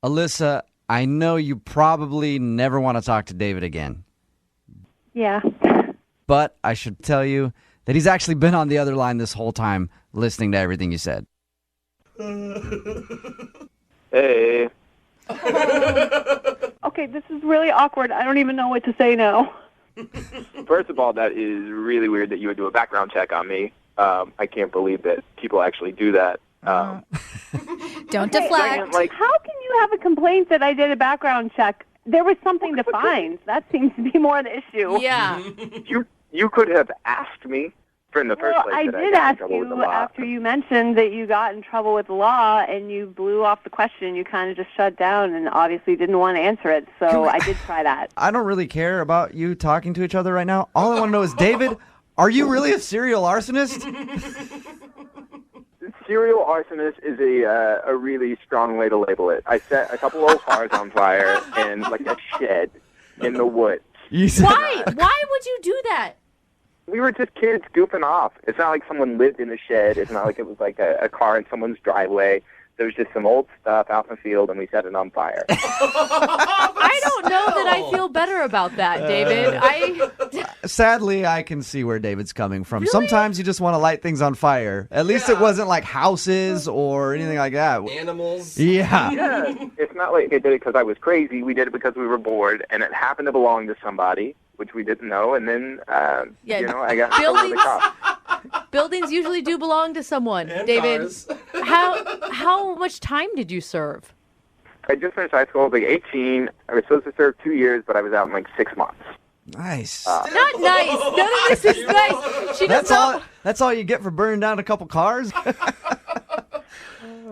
Alyssa, I know you probably never want to talk to David again. Yeah. But I should tell you that he's actually been on the other line this whole time listening to everything you said. Hey. Okay, this is really awkward. I don't even know what to say now. First of all, that is really weird that you would do a background check on me. I can't believe that people actually do that. Don't deflect. Like, how can you have a complaint that I did a background check? There was something to find. That seems to be more the issue. Yeah. You could have asked me in the first place. I did ask you after you mentioned that you got in trouble with the law and you blew off the question. You kind of just shut down and obviously didn't want to answer it. So I did try that. I don't really care about you talking to each other right now. All I want to know is, David, are you really a serial arsonist? Serial arsonist is a really strong way to label it. I set a couple old cars on fire in like a shed in the woods. Why? Why would you do that? We were just kids goofing off. It's not like someone lived in the shed. It's not like it was like a car in someone's driveway. There was just some old stuff out in the field, and we set it on fire. I don't know that I feel better about that, David. Sadly, I can see where David's coming from. Really? Sometimes you just want to light things on fire. At least it wasn't like houses or anything like that. Animals. Yeah. Yeah. It's not like I did it because I was crazy. We did it because we were bored, and it happened to belong to somebody, which we didn't know. And then, I got buildings. Buildings usually do belong to someone, And David. cars. How much time did you serve? I just finished high school. I was like 18. I was supposed to serve 2 years, but I was out in like 6 months. Nice. Not nice. None of this is nice. She does not. That's all you get for burning down a couple cars?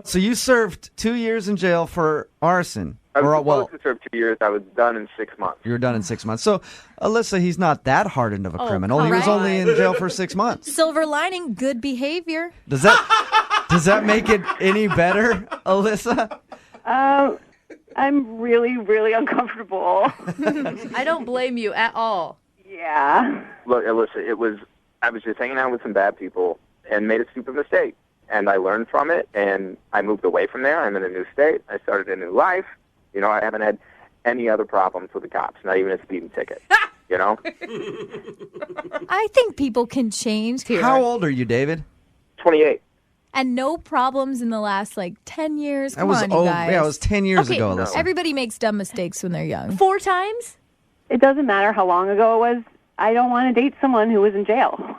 So you served 2 years in jail for arson. I was supposed to serve 2 years. I was done in 6 months. You were done in 6 months. So, Alyssa, he's not that hardened of a criminal. all He was right. only in jail for 6 months. Silver lining, good behavior. Does that make it any better, Alyssa? I'm really, really uncomfortable. I don't blame you at all. Yeah. Look, Alyssa, I was just hanging out with some bad people and made a stupid mistake. And I learned from it, and I moved away from there. I'm in a new state. I started a new life. I haven't had any other problems with the cops, not even a speeding ticket. I think people can change. How old are you, David? 28. And no problems in the last, 10 years? Come was on, you guys. Yeah, it was 10 years ago, Alyssa. Everybody makes dumb mistakes when they're young. 4 times? It doesn't matter how long ago it was. I don't want to date someone who was in jail.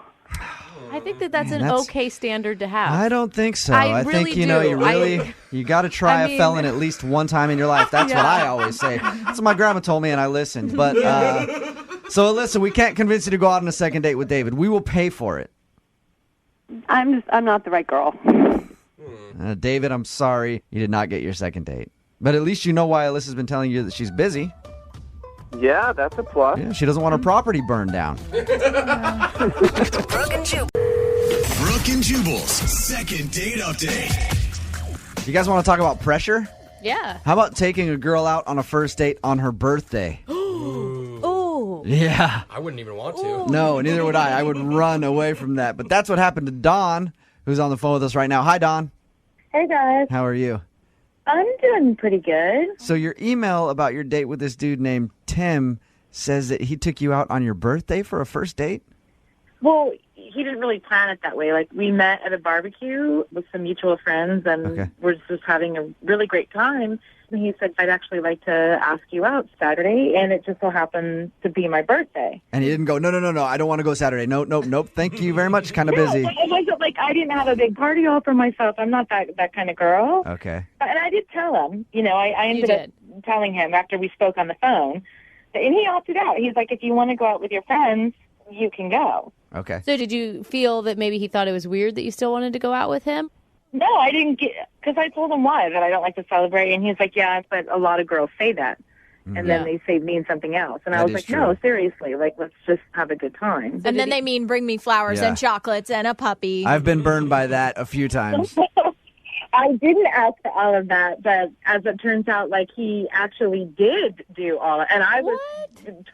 I think that's an okay standard to have. I don't think so. I think, really you got to try a felon at least one time in your life. That's what I always say. That's what my grandma told me, and I listened. But so, Alyssa, we can't convince you to go out on a second date with David. We will pay for it. I'm not the right girl. David, I'm sorry you did not get your second date. But at least you know why Alyssa's been telling you that she's busy. Yeah, that's a plus. Yeah, she doesn't want her property burned down. Brooke and Jubal. Brooke and Jubal's second date update. You guys want to talk about pressure? Yeah. How about taking a girl out on a first date on her birthday? Oh. Yeah. I wouldn't even want to. No, neither would I. I would run away from that. But that's what happened to Dawn, who's on the phone with us right now. Hi, Dawn. Hey, guys. How are you? I'm doing pretty good. So your email about your date with this dude named Tim says that he took you out on your birthday for a first date? Well, he didn't really plan it that way. Like, we met at a barbecue with some mutual friends, and we're just having a really great time. And he said, I'd actually like to ask you out Saturday, and it just so happened to be my birthday. And he didn't go, no, I don't want to go Saturday. Nope. Thank you very much. Kind of busy. It wasn't like I didn't have a big party all for myself. I'm not that kind of girl. Okay. And I did tell him, I ended up telling him after we spoke on the phone, and he opted out. He's like, if you want to go out with your friends, you can go. Okay. So did you feel that maybe he thought it was weird that you still wanted to go out with him? No, I didn't get, because I told him why, that I don't like to celebrate. And he's like, yeah, but a lot of girls say that. And then they say mean something else. And I was like, no, seriously, let's just have a good time. And then they mean bring me flowers and chocolates and a puppy. I've been burned by that a few times. I didn't ask for all of that, but as it turns out, he actually did do all of it. And I was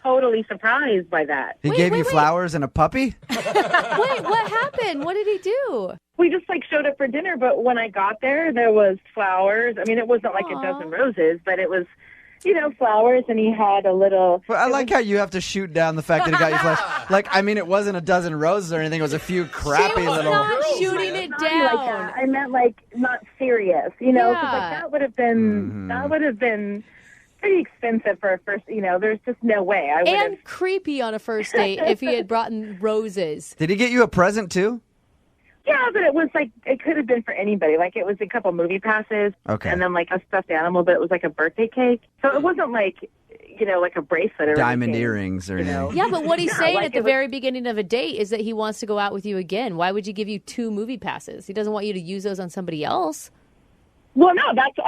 totally surprised by that. He gave you flowers and a puppy? Wait, what happened? What did he do? We just showed up for dinner, but when I got there was flowers. I mean, it wasn't like a dozen roses, but it was, flowers, and he had a little... But I like how you have to shoot down the fact that he got you flowers. It wasn't a dozen roses or anything. It was a few crappy little... Not shooting it down. Like that. I meant, not serious, because that would have been pretty expensive for a first, there's just no way. I would and creepy on a first date if he had brought in roses. Did he get you a present, too? Yeah, but it was it could have been for anybody. It was a couple movie passes, and then a stuffed animal, but it was a birthday cake. So it wasn't a bracelet or diamond anything, earrings or anything. Yeah, but what he's saying at the very beginning of a date is that he wants to go out with you again. Why would you give you 2 movie passes? He doesn't want you to use those on somebody else. Well, no, it's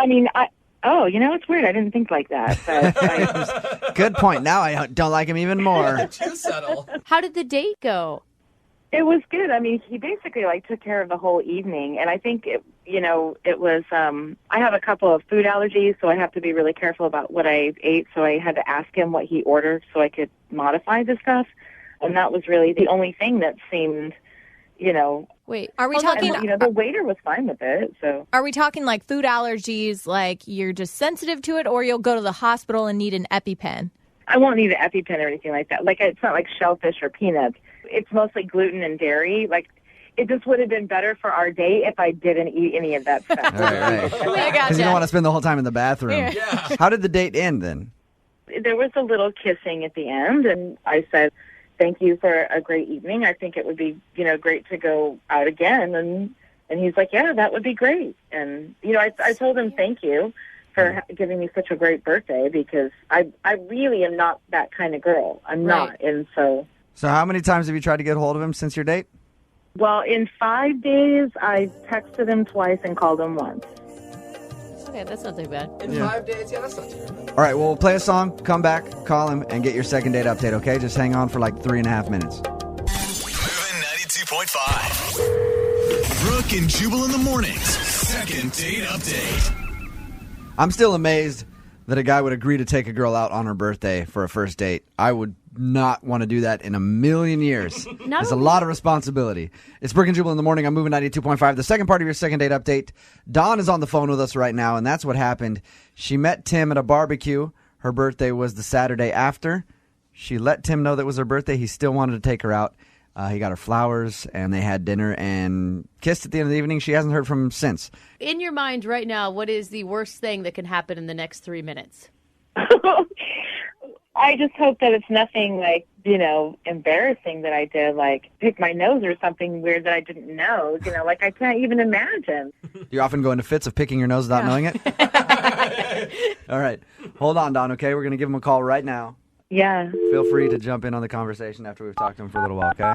weird. I didn't think like that. But Good point. Now I don't like him even more. Too subtle. How did the date go? It was good. I mean, he basically took care of the whole evening, and I think it was. I have a couple of food allergies, so I have to be really careful about what I ate. So I had to ask him what he ordered so I could modify the stuff, and that was really the only thing that seemed, Wait, are we talking? And, the waiter was fine with it. So are we talking food allergies? You're just sensitive to it, or you'll go to the hospital and need an EpiPen? I won't need an EpiPen or anything like that. It's not like shellfish or peanuts. It's mostly gluten and dairy. It just would have been better for our date if I didn't eat any of that stuff. Right. Because you don't want to spend the whole time in the bathroom. Yeah. How did the date end then? There was a little kissing at the end, and I said, thank you for a great evening. I think it would be, great to go out again. And he's like, yeah, that would be great. And, I told him thank you for giving me such a great birthday, because I really am not that kind of girl. I'm not. And so... So how many times have you tried to get a hold of him since your date? Well, in 5 days, I texted him twice and called him once. Okay, that's not too bad. In 5 days, that's not too bad. All right, well, we'll play a song, come back, call him, and get your second date update, okay? Just hang on for 3.5 minutes. Moving 92.5. Brooke and Jubal in the mornings. Second date update. I'm still amazed that a guy would agree to take a girl out on her birthday for a first date. I would not want to do that in a million years. There's a lot of responsibility. It's Brooke and Jubal in the morning. I'm moving 92.5. The second part of your second date update. Dawn is on the phone with us right now, and that's what happened. She met Tim at a barbecue. Her birthday was the Saturday after. She let Tim know that was her birthday. He still wanted to take her out. He got her flowers, and they had dinner and kissed at the end of the evening. She hasn't heard from him since. In your mind right now, what is the worst thing that can happen in the next 3 minutes? I just hope that it's nothing like, embarrassing that I did, like pick my nose or something weird that I didn't know. Like I can't even imagine. You often go into fits of picking your nose without knowing it? All right. Hold on, Don, okay? We're going to give him a call right now. Yeah. Feel free to jump in on the conversation after we've talked to him for a little while, okay?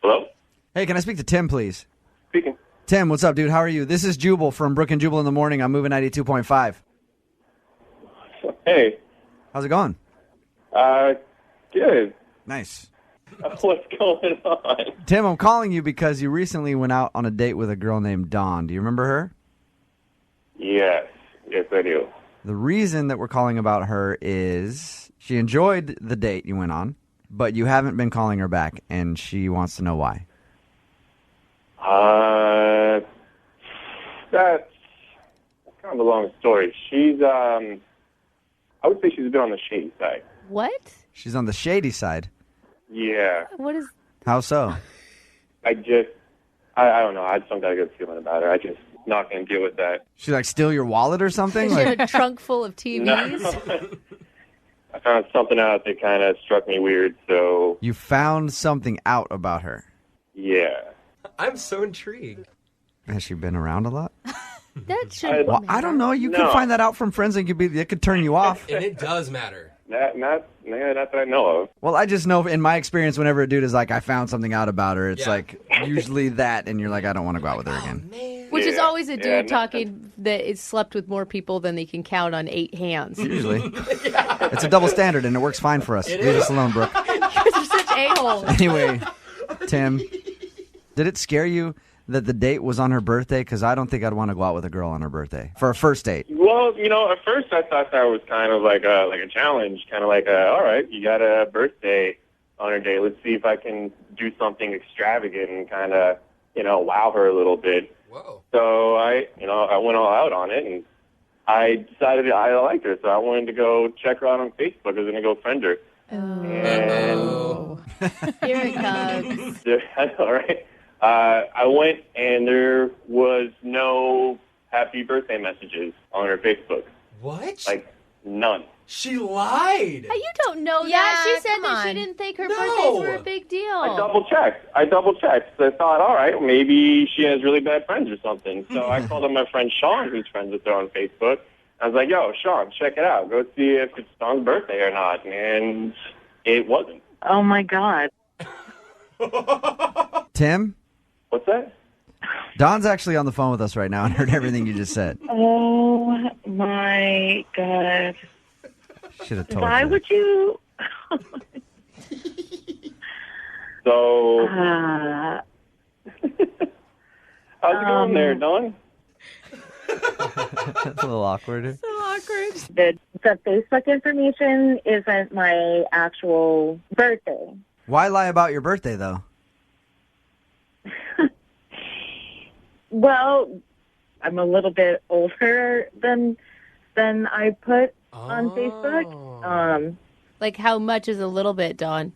Hello? Hey, can I speak to Tim, please? Speaking. Tim, what's up, dude? How are you? This is Jubal from Brooke and Jubal in the morning. I'm moving 92.5. Hey. How's it going? Good. Nice. What's going on? Tim, I'm calling you because you recently went out on a date with a girl named Dawn. Do you remember her? Yes. Yes, I do. The reason that we're calling about her is she enjoyed the date you went on, but you haven't been calling her back, and she wants to know why. That's kind of a long story. She's, I would say she's a bit on the shady side. What? She's on the shady side. Yeah. What is... How so? I don't know. I just don't got a good feeling about her. I just not going to deal with that. She like steal your wallet or something? Does she Like, have a trunk full of TVs? No. I found something out that kind of struck me weird, so... you found something out about her. Yeah. I'm so intrigued. Has she been around a lot? That should... Well, I don't know. You could find that out from friends and it could turn you off. And it does matter. Not that I know of. Well, I just know in my experience, whenever a dude is like, I found something out about her, it's like usually that, and you're like, I don't want to go out with her again. Which is always a dude talking that is slept with more people than they can count on 8 hands. Usually. It's a double standard, and it works fine for us. Leave us alone, Brooke. You guys are such a-holes. Anyway, Tim, did it scare you that the date was on her birthday? Because I don't think I'd want to go out with a girl on her birthday for a first date. Well, at first I thought that was kind of like a challenge, kind of like, all right, you got a birthday on her day. Let's see if I can do something extravagant and kind of, wow her a little bit. Whoa. So I went all out on it, and I decided I liked her, so I wanted to go check her out on Facebook. I was going to go friend her. Oh. Here it comes. I know, right? I went, and there was no happy birthday messages on her Facebook. What? Like, none. She lied. You don't know Yeah, that. She said come that she on. didn't think her birthdays were a big deal. I double checked. So I thought, all right, maybe she has really bad friends or something. So I called up my friend Sean, who's friends with her on Facebook. I was like, yo, Sean, check it out. Go see if it's Dawn's birthday or not. And it wasn't. Oh, my God. Tim? What's that? Don's actually on the phone with us right now and heard everything you just said. Oh, my God. Should have told Why you. would you... So, how's it going there, Dawn? That's a little awkward. The Facebook information isn't my actual birthday. Why lie about your birthday, though? Well, I'm a little bit older than I put on Facebook. Like, how much is a little bit, Dawn?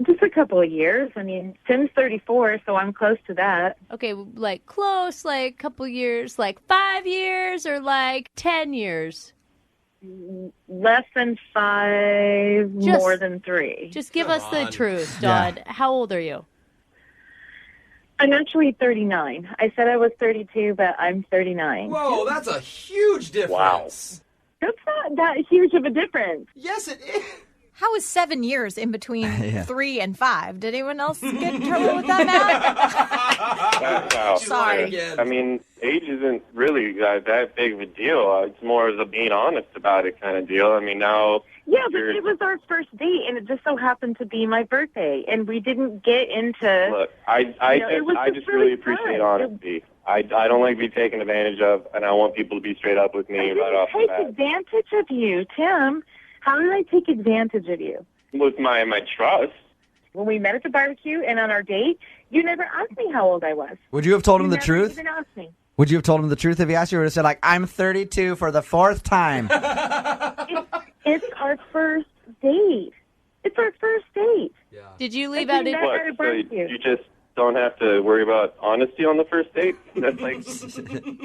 Just a couple of years. I mean, Tim's 34, so I'm close to that. Okay, like close, like couple years, like 5 years or like 10 years? Less than 5, more than 3. Just give us the truth, Dawn. Yeah. How old are you? I'm actually 39. I said I was 32, but I'm 39. Whoa, that's a huge difference. That's not that huge of a difference. Yes, it is. How is 7 years in between Yeah. 3 and 5? Did anyone else get in trouble with that math? Wow. Sorry. I mean, age isn't really that big of a deal. It's more of a being honest about it kind of deal. I mean, now... Yeah, but it was our first date, and it just so happened to be my birthday, and we didn't get into... Look, I just really appreciate honesty. I don't like to be taken advantage of, and I want people to be straight up with me right off the take bat. advantage of you, Tim. How did I take advantage of you? With my trust. When we met at the barbecue and on our date, you never asked me how old I was. Would you have told him You the never truth? even asked me. Would you have told him the truth if he asked you, or would have said, like, I'm 32 for the 4th time? It's our first date. It's our first date. Yeah. Did you leave out? What? So you just don't have to worry about honesty on the first date? That's like...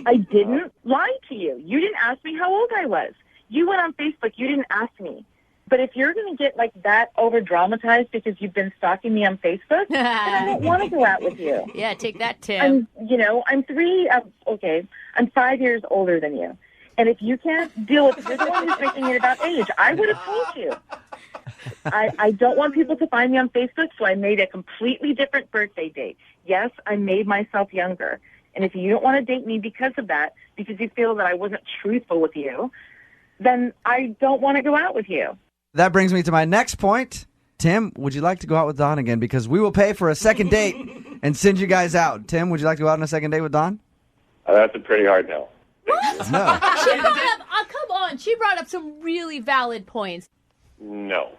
I didn't lie to you. You didn't ask me how old I was. You went on Facebook. You didn't ask me. But if you're going to get like that over dramatized because you've been stalking me on Facebook, then I don't want to go out with you. Yeah, take that, Tim. I'm 5 years older than you. And if you can't deal with, you're the one who's making it about age. I would have told you. I don't want people to find me on Facebook, so I made a completely different birthday date. Yes, I made myself younger. And if you don't want to date me because of that, because you feel that I wasn't truthful with you, then I don't want to go out with you. That brings me to my next point. Tim, would you like to go out with Dawn again? Because we will pay for a second date and send you guys out. Tim, would you like to go out on a second date with Dawn? That's a pretty hard no. No. She brought up, come on, she brought up some really valid points. No.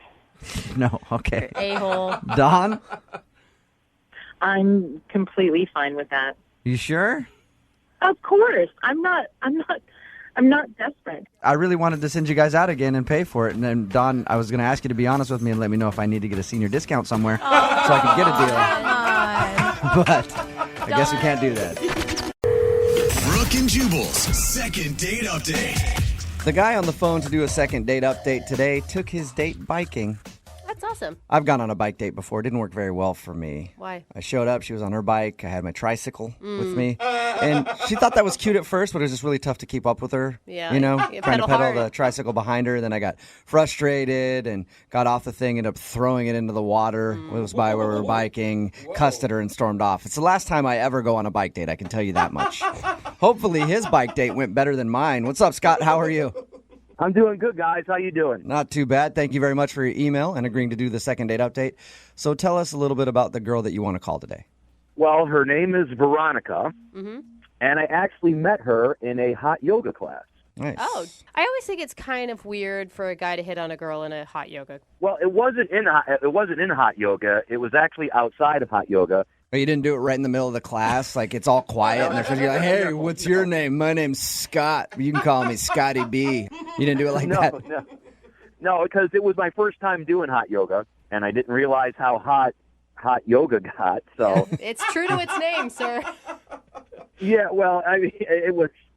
No, okay. A-hole. Dawn? I'm completely fine with that. You sure? Of course. I'm not desperate. I really wanted to send you guys out again and pay for it. And then, Dawn, I was going to ask you to be honest with me and let me know if I need to get a senior discount somewhere so I could get a deal. But I guess we can't do that. Brooke and Jubal's second date update. The guy on the phone to do a second date update today took his date biking. That's awesome. I've gone on a bike date before. It didn't work very well for me. Why? I showed up. She was on her bike. I had my tricycle with me. And she thought that was cute at first, but it was just really tough to keep up with her. Yeah. You know, You trying to pedal pedal hard. the tricycle behind her. Then I got frustrated and got off the thing, ended up throwing it into the water. It was by where we were biking, cussed at her, and stormed off. It's the last time I ever go on a bike date, I can tell you that much. Hopefully his bike date went better than mine. What's up, Scott? How are you? I'm doing good, guys. How you doing? Not too bad. Thank you very much for your email and agreeing to do the second date update. So tell us a little bit about the girl that you want to call today. Well, her name is Veronica, Mm-hmm. and I actually met her in a hot yoga class. Nice. Oh, I always think it's kind of weird for a guy to hit on a girl in a hot yoga. Well, it wasn't in hot yoga. It was actually outside of hot yoga. But you didn't do it right in the middle of the class? Like, it's all quiet, and they're supposed to be like, hey, what's your name? My name's Scott. You can call me Scotty B. You didn't do it like that? No, because it was my first time doing hot yoga, and I didn't realize how hot yoga got. So It's true to its name, sir. yeah, well, I mean,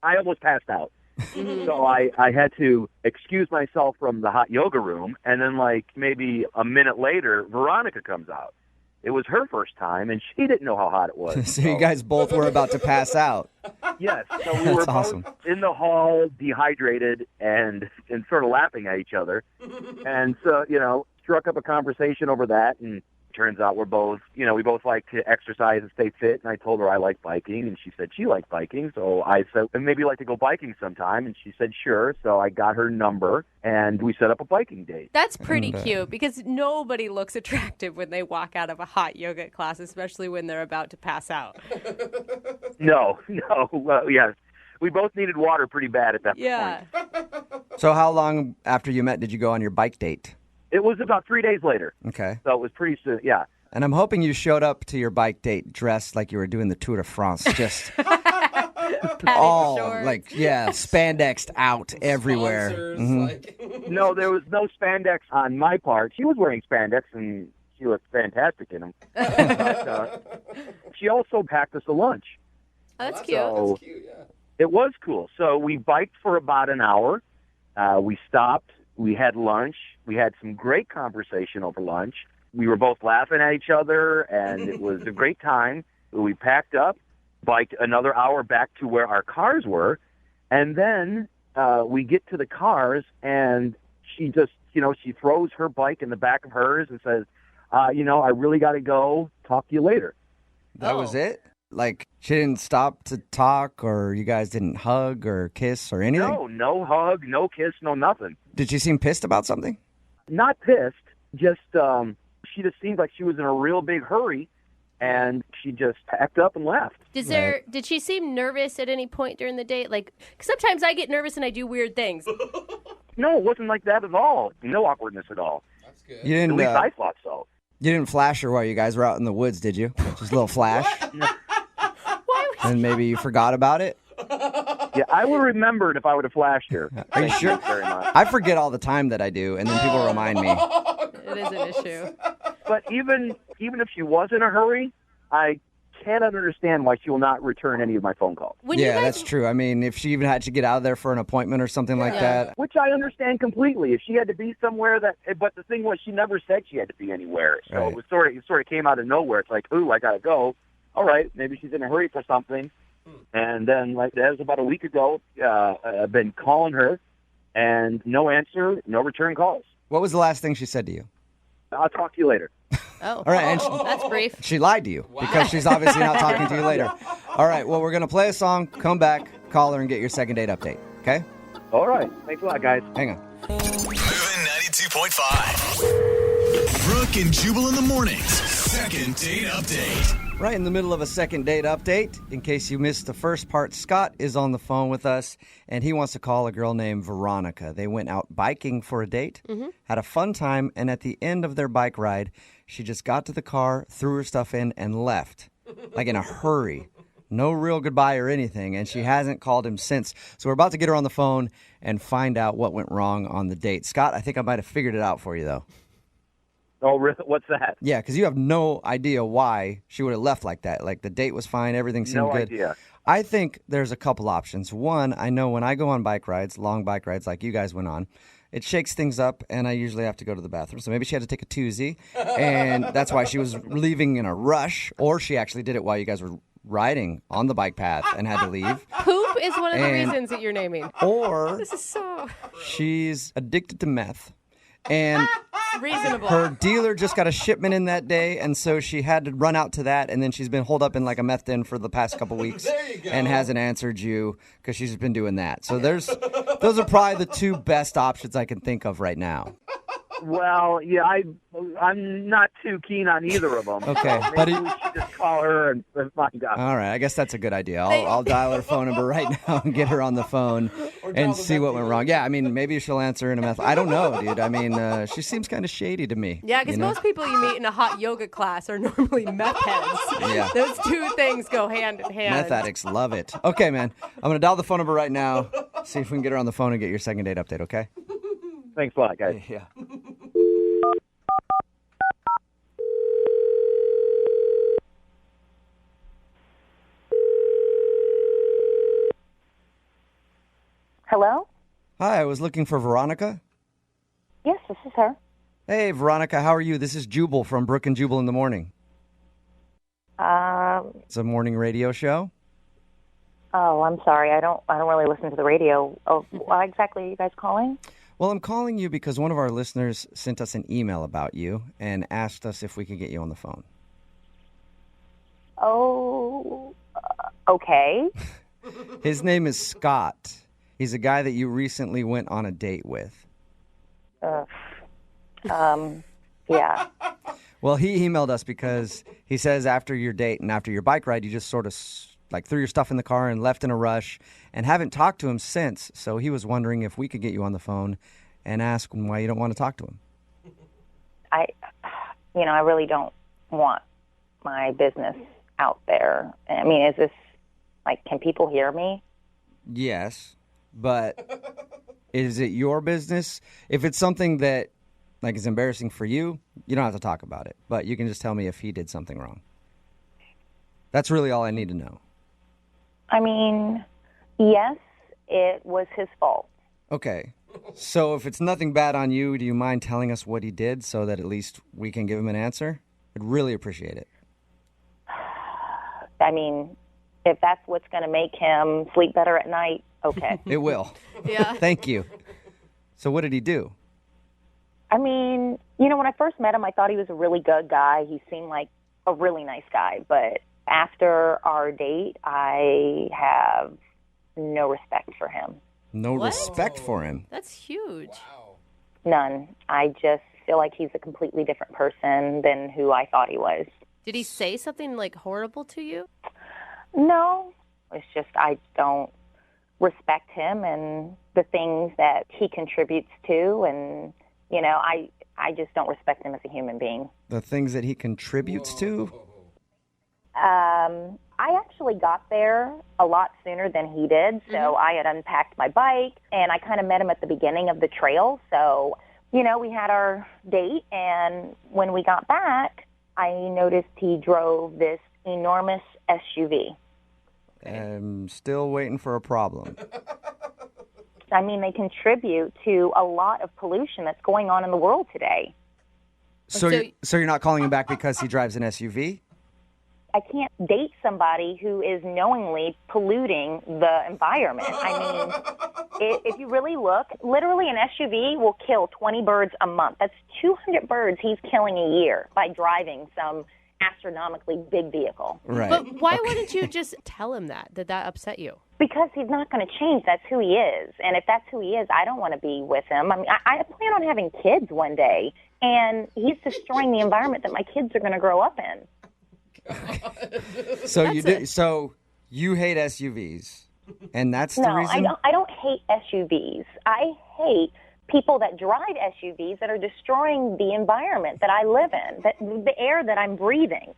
I almost passed out. So I had to excuse myself from the hot yoga room, and then like maybe a minute later, Veronica comes out. It was her first time, and she didn't know how hot it was. So you guys both were about to pass out. Yes, so we were That's awesome. both in the hall, dehydrated, and sort of laughing at each other. And so, struck up a conversation over that, and turns out we're both, we both like to exercise and stay fit. And I told her I like biking, and she said she liked biking. So I said, and maybe you'd like to go biking sometime. And she said, sure. So I got her number, and we set up a biking date. That's pretty cute because nobody looks attractive when they walk out of a hot yoga class, especially when they're about to pass out. No. Well, yes. We both needed water pretty bad at that point. So how long after you met did you go on your bike date? It was about 3 days later. Okay. So it was pretty soon, yeah. And I'm hoping you showed up to your bike date dressed like you were doing the Tour de France. Just all, spandexed out everywhere. No, there was no spandex on my part. She was wearing spandex, and she looked fantastic in them. She also packed us a lunch. Oh, that's cute. So it was cool. So we biked for about an hour. We stopped. We had lunch. We had some great conversation over lunch. We were both laughing at each other, and it was a great time. We packed up, biked another hour back to where our cars were, and then we get to the cars, and she just, she throws her bike in the back of hers and says, I really got to go. Talk to you later. That was it? Like, she didn't stop to talk, or you guys didn't hug or kiss or anything? No hug, no kiss, no nothing. Did she seem pissed about something? Not pissed, just she just seemed like she was in a real big hurry, and she just packed up and left. Did she seem nervous at any point during the date? Like, 'cause sometimes I get nervous and I do weird things. No, it wasn't like that at all. No awkwardness at all. That's good. You didn't, at least I thought so. You didn't flash her while you guys were out in the woods, did you? Just a little flash? And maybe you forgot about it? Yeah, I would have remembered if I would have flashed her. Are you Thank sure? Very much. I forget all the time that I do, and then people remind me. It is an issue. But even if she was in a hurry, I cannot understand why she will not return any of my phone calls. Yeah, that's true. I mean, if she even had to get out of there for an appointment or something like that. Which I understand completely. If she had to be somewhere but the thing was, she never said she had to be anywhere. So Right. it sort of came out of nowhere. It's like, ooh, I gotta go. All right, maybe she's in a hurry for something. And then, like that was about a week ago. I've been calling her, and no answer, no return calls. What was the last thing she said to you? I'll talk to you later. Oh, All right, and that's brief. She lied to you because she's obviously not talking to you later. All right, well, we're going to play a song, come back, call her, and get your second date update, okay? All right. Thanks a lot, guys. Hang on. Moving 92.5. Brooke and Jubal in the mornings. Second date update. Right in the middle of a second date update. In case you missed the first part, Scott is on the phone with us, and he wants to call a girl named Veronica. They went out biking for a date, had a fun time, and at the end of their bike ride, she just got to the car, threw her stuff in, and left, like in a hurry. No real goodbye or anything, and she hasn't called him since. So we're about to get her on the phone and find out what went wrong on the date. Scott, I think I might have figured it out for you, though. Oh, what's that? Yeah, because you have no idea why she would have left like that. Like, the date was fine, everything seemed No good. idea. I think there's a couple options. One, I know when I go on bike rides, long bike rides like you guys went on, it shakes things up, and I usually have to go to the bathroom. So maybe she had to take a toozy, and that's why she was leaving in a rush, or she actually did it while you guys were riding on the bike path and had to leave. Poop is one of the And- reasons that you're naming. Or This is so she's addicted to meth, and reasonable. her dealer just got a shipment in that day, and so she had to run out to that, and then she's been holed up in like a meth den for the past couple weeks and hasn't answered you because she's been doing that. So those are probably the two best options I can think of right now. Well, yeah, I'm not too keen on either of them. Okay, Maybe but we should just call her and find out. All right, I guess that's a good idea. I'll dial her phone number right now and get her on the phone and see what went wrong. Yeah, I mean, maybe she'll answer in a meth. I don't know, dude. I mean, she seems kind of shady to me. Yeah, because you know? most people you meet in a hot yoga class are normally meth heads. Yeah. Those two things go hand in hand. Meth addicts love it. Okay, man. I'm going to dial the phone number right now, see if we can get her on the phone and get your second date update, okay? Thanks a lot, guys. Yeah. Hello? Hi, I was looking for Veronica. Yes, this is her. Hey, Veronica, how are you? This is Jubal from Brooke and Jubal in the morning. It's a morning radio show. Oh, I'm sorry. I don't really listen to the radio. Oh, why exactly are you guys calling? Well, I'm calling you because one of our listeners sent us an email about you and asked us if we could get you on the phone. Oh, okay. His name is Scott. He's a guy that you recently went on a date with. Yeah. Well, he emailed us because he says after your date and after your bike ride, you just sort of threw your stuff in the car and left in a rush and haven't talked to him since. So he was wondering if we could get you on the phone and ask him why you don't want to talk to him. I really don't want my business out there. I mean, is this, can people hear me? Yes, but is it your business? If it's something that is embarrassing for you, you don't have to talk about it. But you can just tell me if he did something wrong. That's really all I need to know. I mean, yes, it was his fault. Okay. So if it's nothing bad on you, do you mind telling us what he did so that at least we can give him an answer? I'd really appreciate it. I mean, if that's what's going to make him sleep better at night, okay. It will. Yeah. Thank you. So what did he do? I mean, when I first met him, I thought he was a really good guy. He seemed like a really nice guy. But after our date, I have no respect for him. No respect for him? That's huge. None. I just feel like he's a completely different person than who I thought he was. Did he say something horrible to you? No. It's just I don't respect him and the things that he contributes to, and I just don't respect him as a human being. The things that he contributes to? I actually got there a lot sooner than he did, so I had unpacked my bike, and I kind of met him at the beginning of the trail. So, you know, we had our date, and when we got back, I noticed he drove this enormous SUV. I'm still waiting for a problem. I mean, they contribute to a lot of pollution that's going on in the world today. So you're not calling him back because he drives an SUV? I can't date somebody who is knowingly polluting the environment. I mean, if you really look, literally an SUV will kill 20 birds a month. That's 200 birds he's killing a year by driving some astronomically big vehicle. Right. But why wouldn't you just tell him that upset you? Because he's not going to change. That's who he is. And if that's who he is, I don't want to be with him. I mean, I plan on having kids one day, and he's destroying the environment that my kids are going to grow up in. So you hate SUVs, and that's the reason? No, I don't hate SUVs. I hate people that drive SUVs that are destroying the environment that I live in, the air that I'm breathing.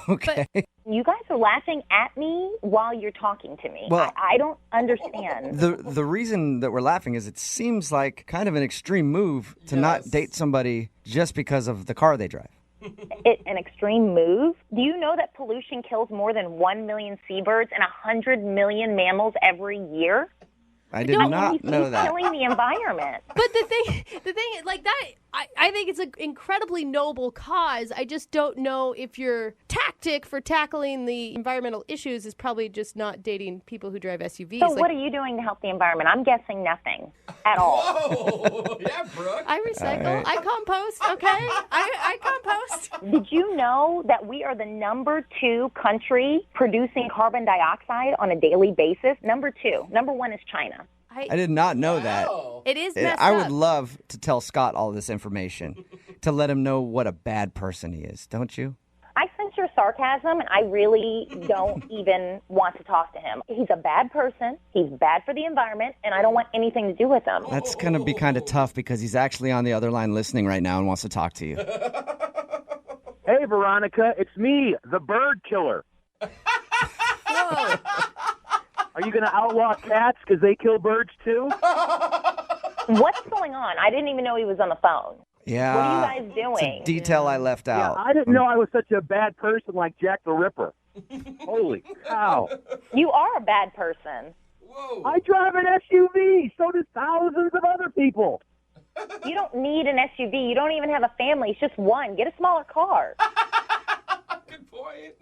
Okay. You guys are laughing at me while you're talking to me. Well, I don't understand. The reason that we're laughing is it seems like kind of an extreme move to not date somebody just because of the car they drive. An extreme move? Do you know that pollution kills more than 1 million seabirds and 100 million mammals every year? I did not know that. He's killing the environment. But the thing, like that, I think it's an incredibly noble cause. I just don't know if your tactic for tackling the environmental issues is probably just not dating people who drive SUVs. So what are you doing to help the environment? I'm guessing nothing at all. Whoa, yeah, Brooke. I recycle. Right. I compost, okay? I compost. Did you know that we are the number 2 country producing carbon dioxide on a daily basis? Number 2. Number 1 is China. I did not know that. It is messed I up. would love to tell Scott all this information to let him know what a bad person he is, don't you? I sense your sarcasm, and I really don't even want to talk to him. He's a bad person. He's bad for the environment, and I don't want anything to do with him. That's going to be kind of tough because he's actually on the other line listening right now and wants to talk to you. Hey, Veronica, it's me, the bird killer. Whoa. Are you going to outlaw cats because they kill birds too? What's going on? I didn't even know he was on the phone. Yeah. What are you guys doing? It's a detail I left out. I didn't know I was such a bad person like Jack the Ripper. Holy cow. You are a bad person. Whoa. I drive an SUV. So do thousands of other people. You don't need an SUV. You don't even have a family. It's just one. Get a smaller car. Good point.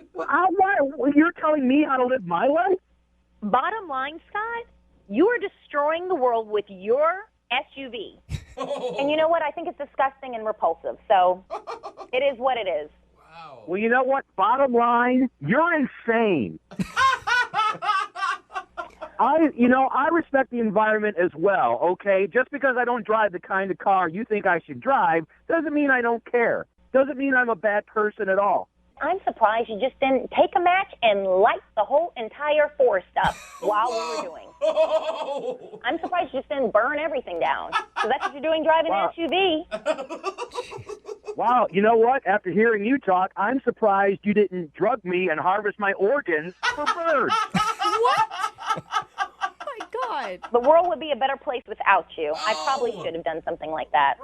You're telling me how to live my life? Bottom line, Scott, you are destroying the world with your SUV. And you know what? I think it's disgusting and repulsive. So it is what it is. Wow. Well, you know what? Bottom line, you're insane. I respect the environment as well, okay? Just because I don't drive the kind of car you think I should drive doesn't mean I don't care. Doesn't mean I'm a bad person at all. I'm surprised you just didn't take a match and light the whole entire forest up while we were doing. I'm surprised you just didn't burn everything down. So that's what you're doing driving an SUV. Wow, you know what? After hearing you talk, I'm surprised you didn't drug me and harvest my organs for birds. What? Oh, my God. The world would be a better place without you. I probably should have done something like that.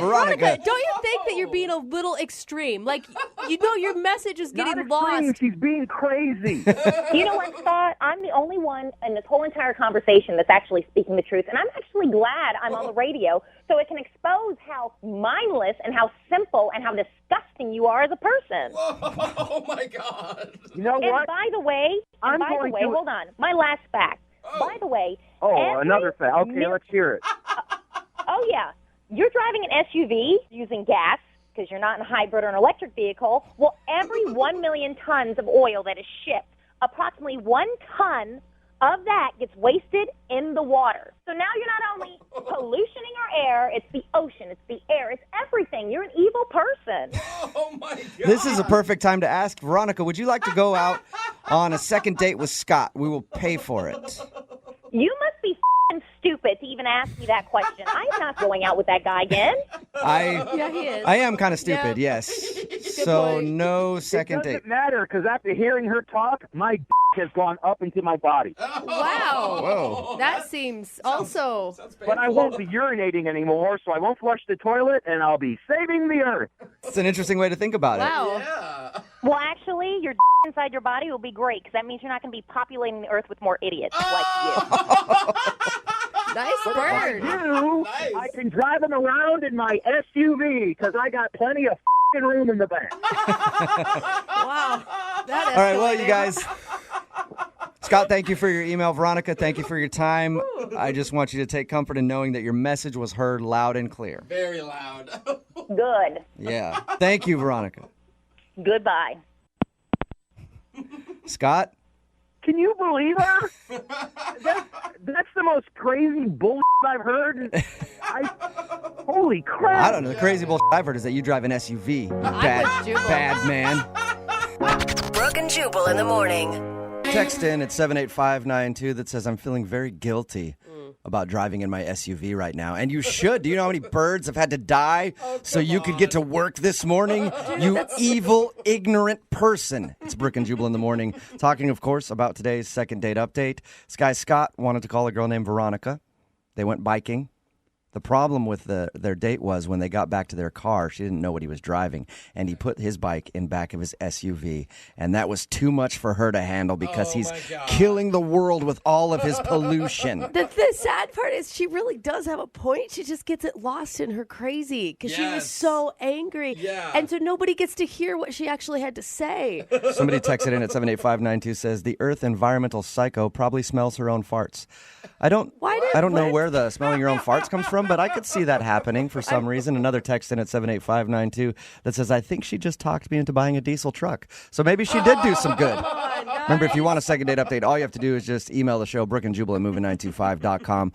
Veronica, don't you think that you're being a little extreme? Like, you know your message is getting lost. She's being crazy. You know what, Scott? I'm the only one in this whole entire conversation that's actually speaking the truth, and I'm actually glad I'm on the radio so it can expose how mindless and how simple and how disgusting you are as a person. Oh, my God. You know and what? by the way, hold on, my last fact. By the way, another fact. Okay, let's hear it. Oh, yeah. You're driving an SUV using gas because you're not in a hybrid or an electric vehicle. Well, every 1 million tons of oil that is shipped, approximately 1 ton of that gets wasted in the water. So now you're not only pollutioning our air, it's the ocean, it's the air, it's everything. You're an evil person. Oh, my God. This is a perfect time to ask, Veronica, would you like to go out on a second date with Scott? We will pay for it. You must be stupid to even ask me that question. I'm not going out with that guy again. Yeah, he is. I am kind of stupid, yes. So point. no second It date. doesn't matter because after hearing her talk, my has gone up into my body. Wow. Whoa. That seems also. But I won't be urinating anymore, so I won't flush the toilet, and I'll be saving the earth. It's an interesting way to think about it. Wow. Well, actually, your inside your body will be great because that means you're not going to be populating the earth with more idiots like you. Nice bird. I can drive them around in my SUV because I got plenty of room in the back. Wow. That All right, well, you guys. Scott, thank you for your email. Veronica, thank you for your time. I just want you to take comfort in knowing that your message was heard loud and clear. Very loud. Good. Yeah. Thank you, Veronica. Goodbye. Scott? Can you believe her? That's the most crazy bullshit I've heard. Holy crap. I don't know. The crazy bullshit I've heard is that you drive an SUV. You bad man. Brooke and Jubal in the morning. Text in at 78592 that says, I'm feeling very guilty about driving in my SUV right now. And you should. Do you know how many birds have had to die so you could get to work this morning? You evil, ignorant person. It's Brooke and Jubal in the morning. Talking, of course, about today's second date update. This guy, Scott, wanted to call a girl named Veronica. They went biking. The problem with their date was when they got back to their car, she didn't know what he was driving, and he put his bike in back of his SUV, and that was too much for her to handle because he's killing the world with all of his pollution. The sad part is she really does have a point. She just gets it lost in her crazy because she was so angry. Yeah. And so nobody gets to hear what she actually had to say. Somebody texted in at 78592 says, the Earth environmental psycho probably smells her own farts. I don't know where the smelling your own farts comes from, but I could see that happening for some reason. Another text in at 78592 that says, I think she just talked me into buying a diesel truck. So maybe she did do some good. Remember, if you want a second date update, all you have to do is just email the show, Brooke and Jubal at moving925.com.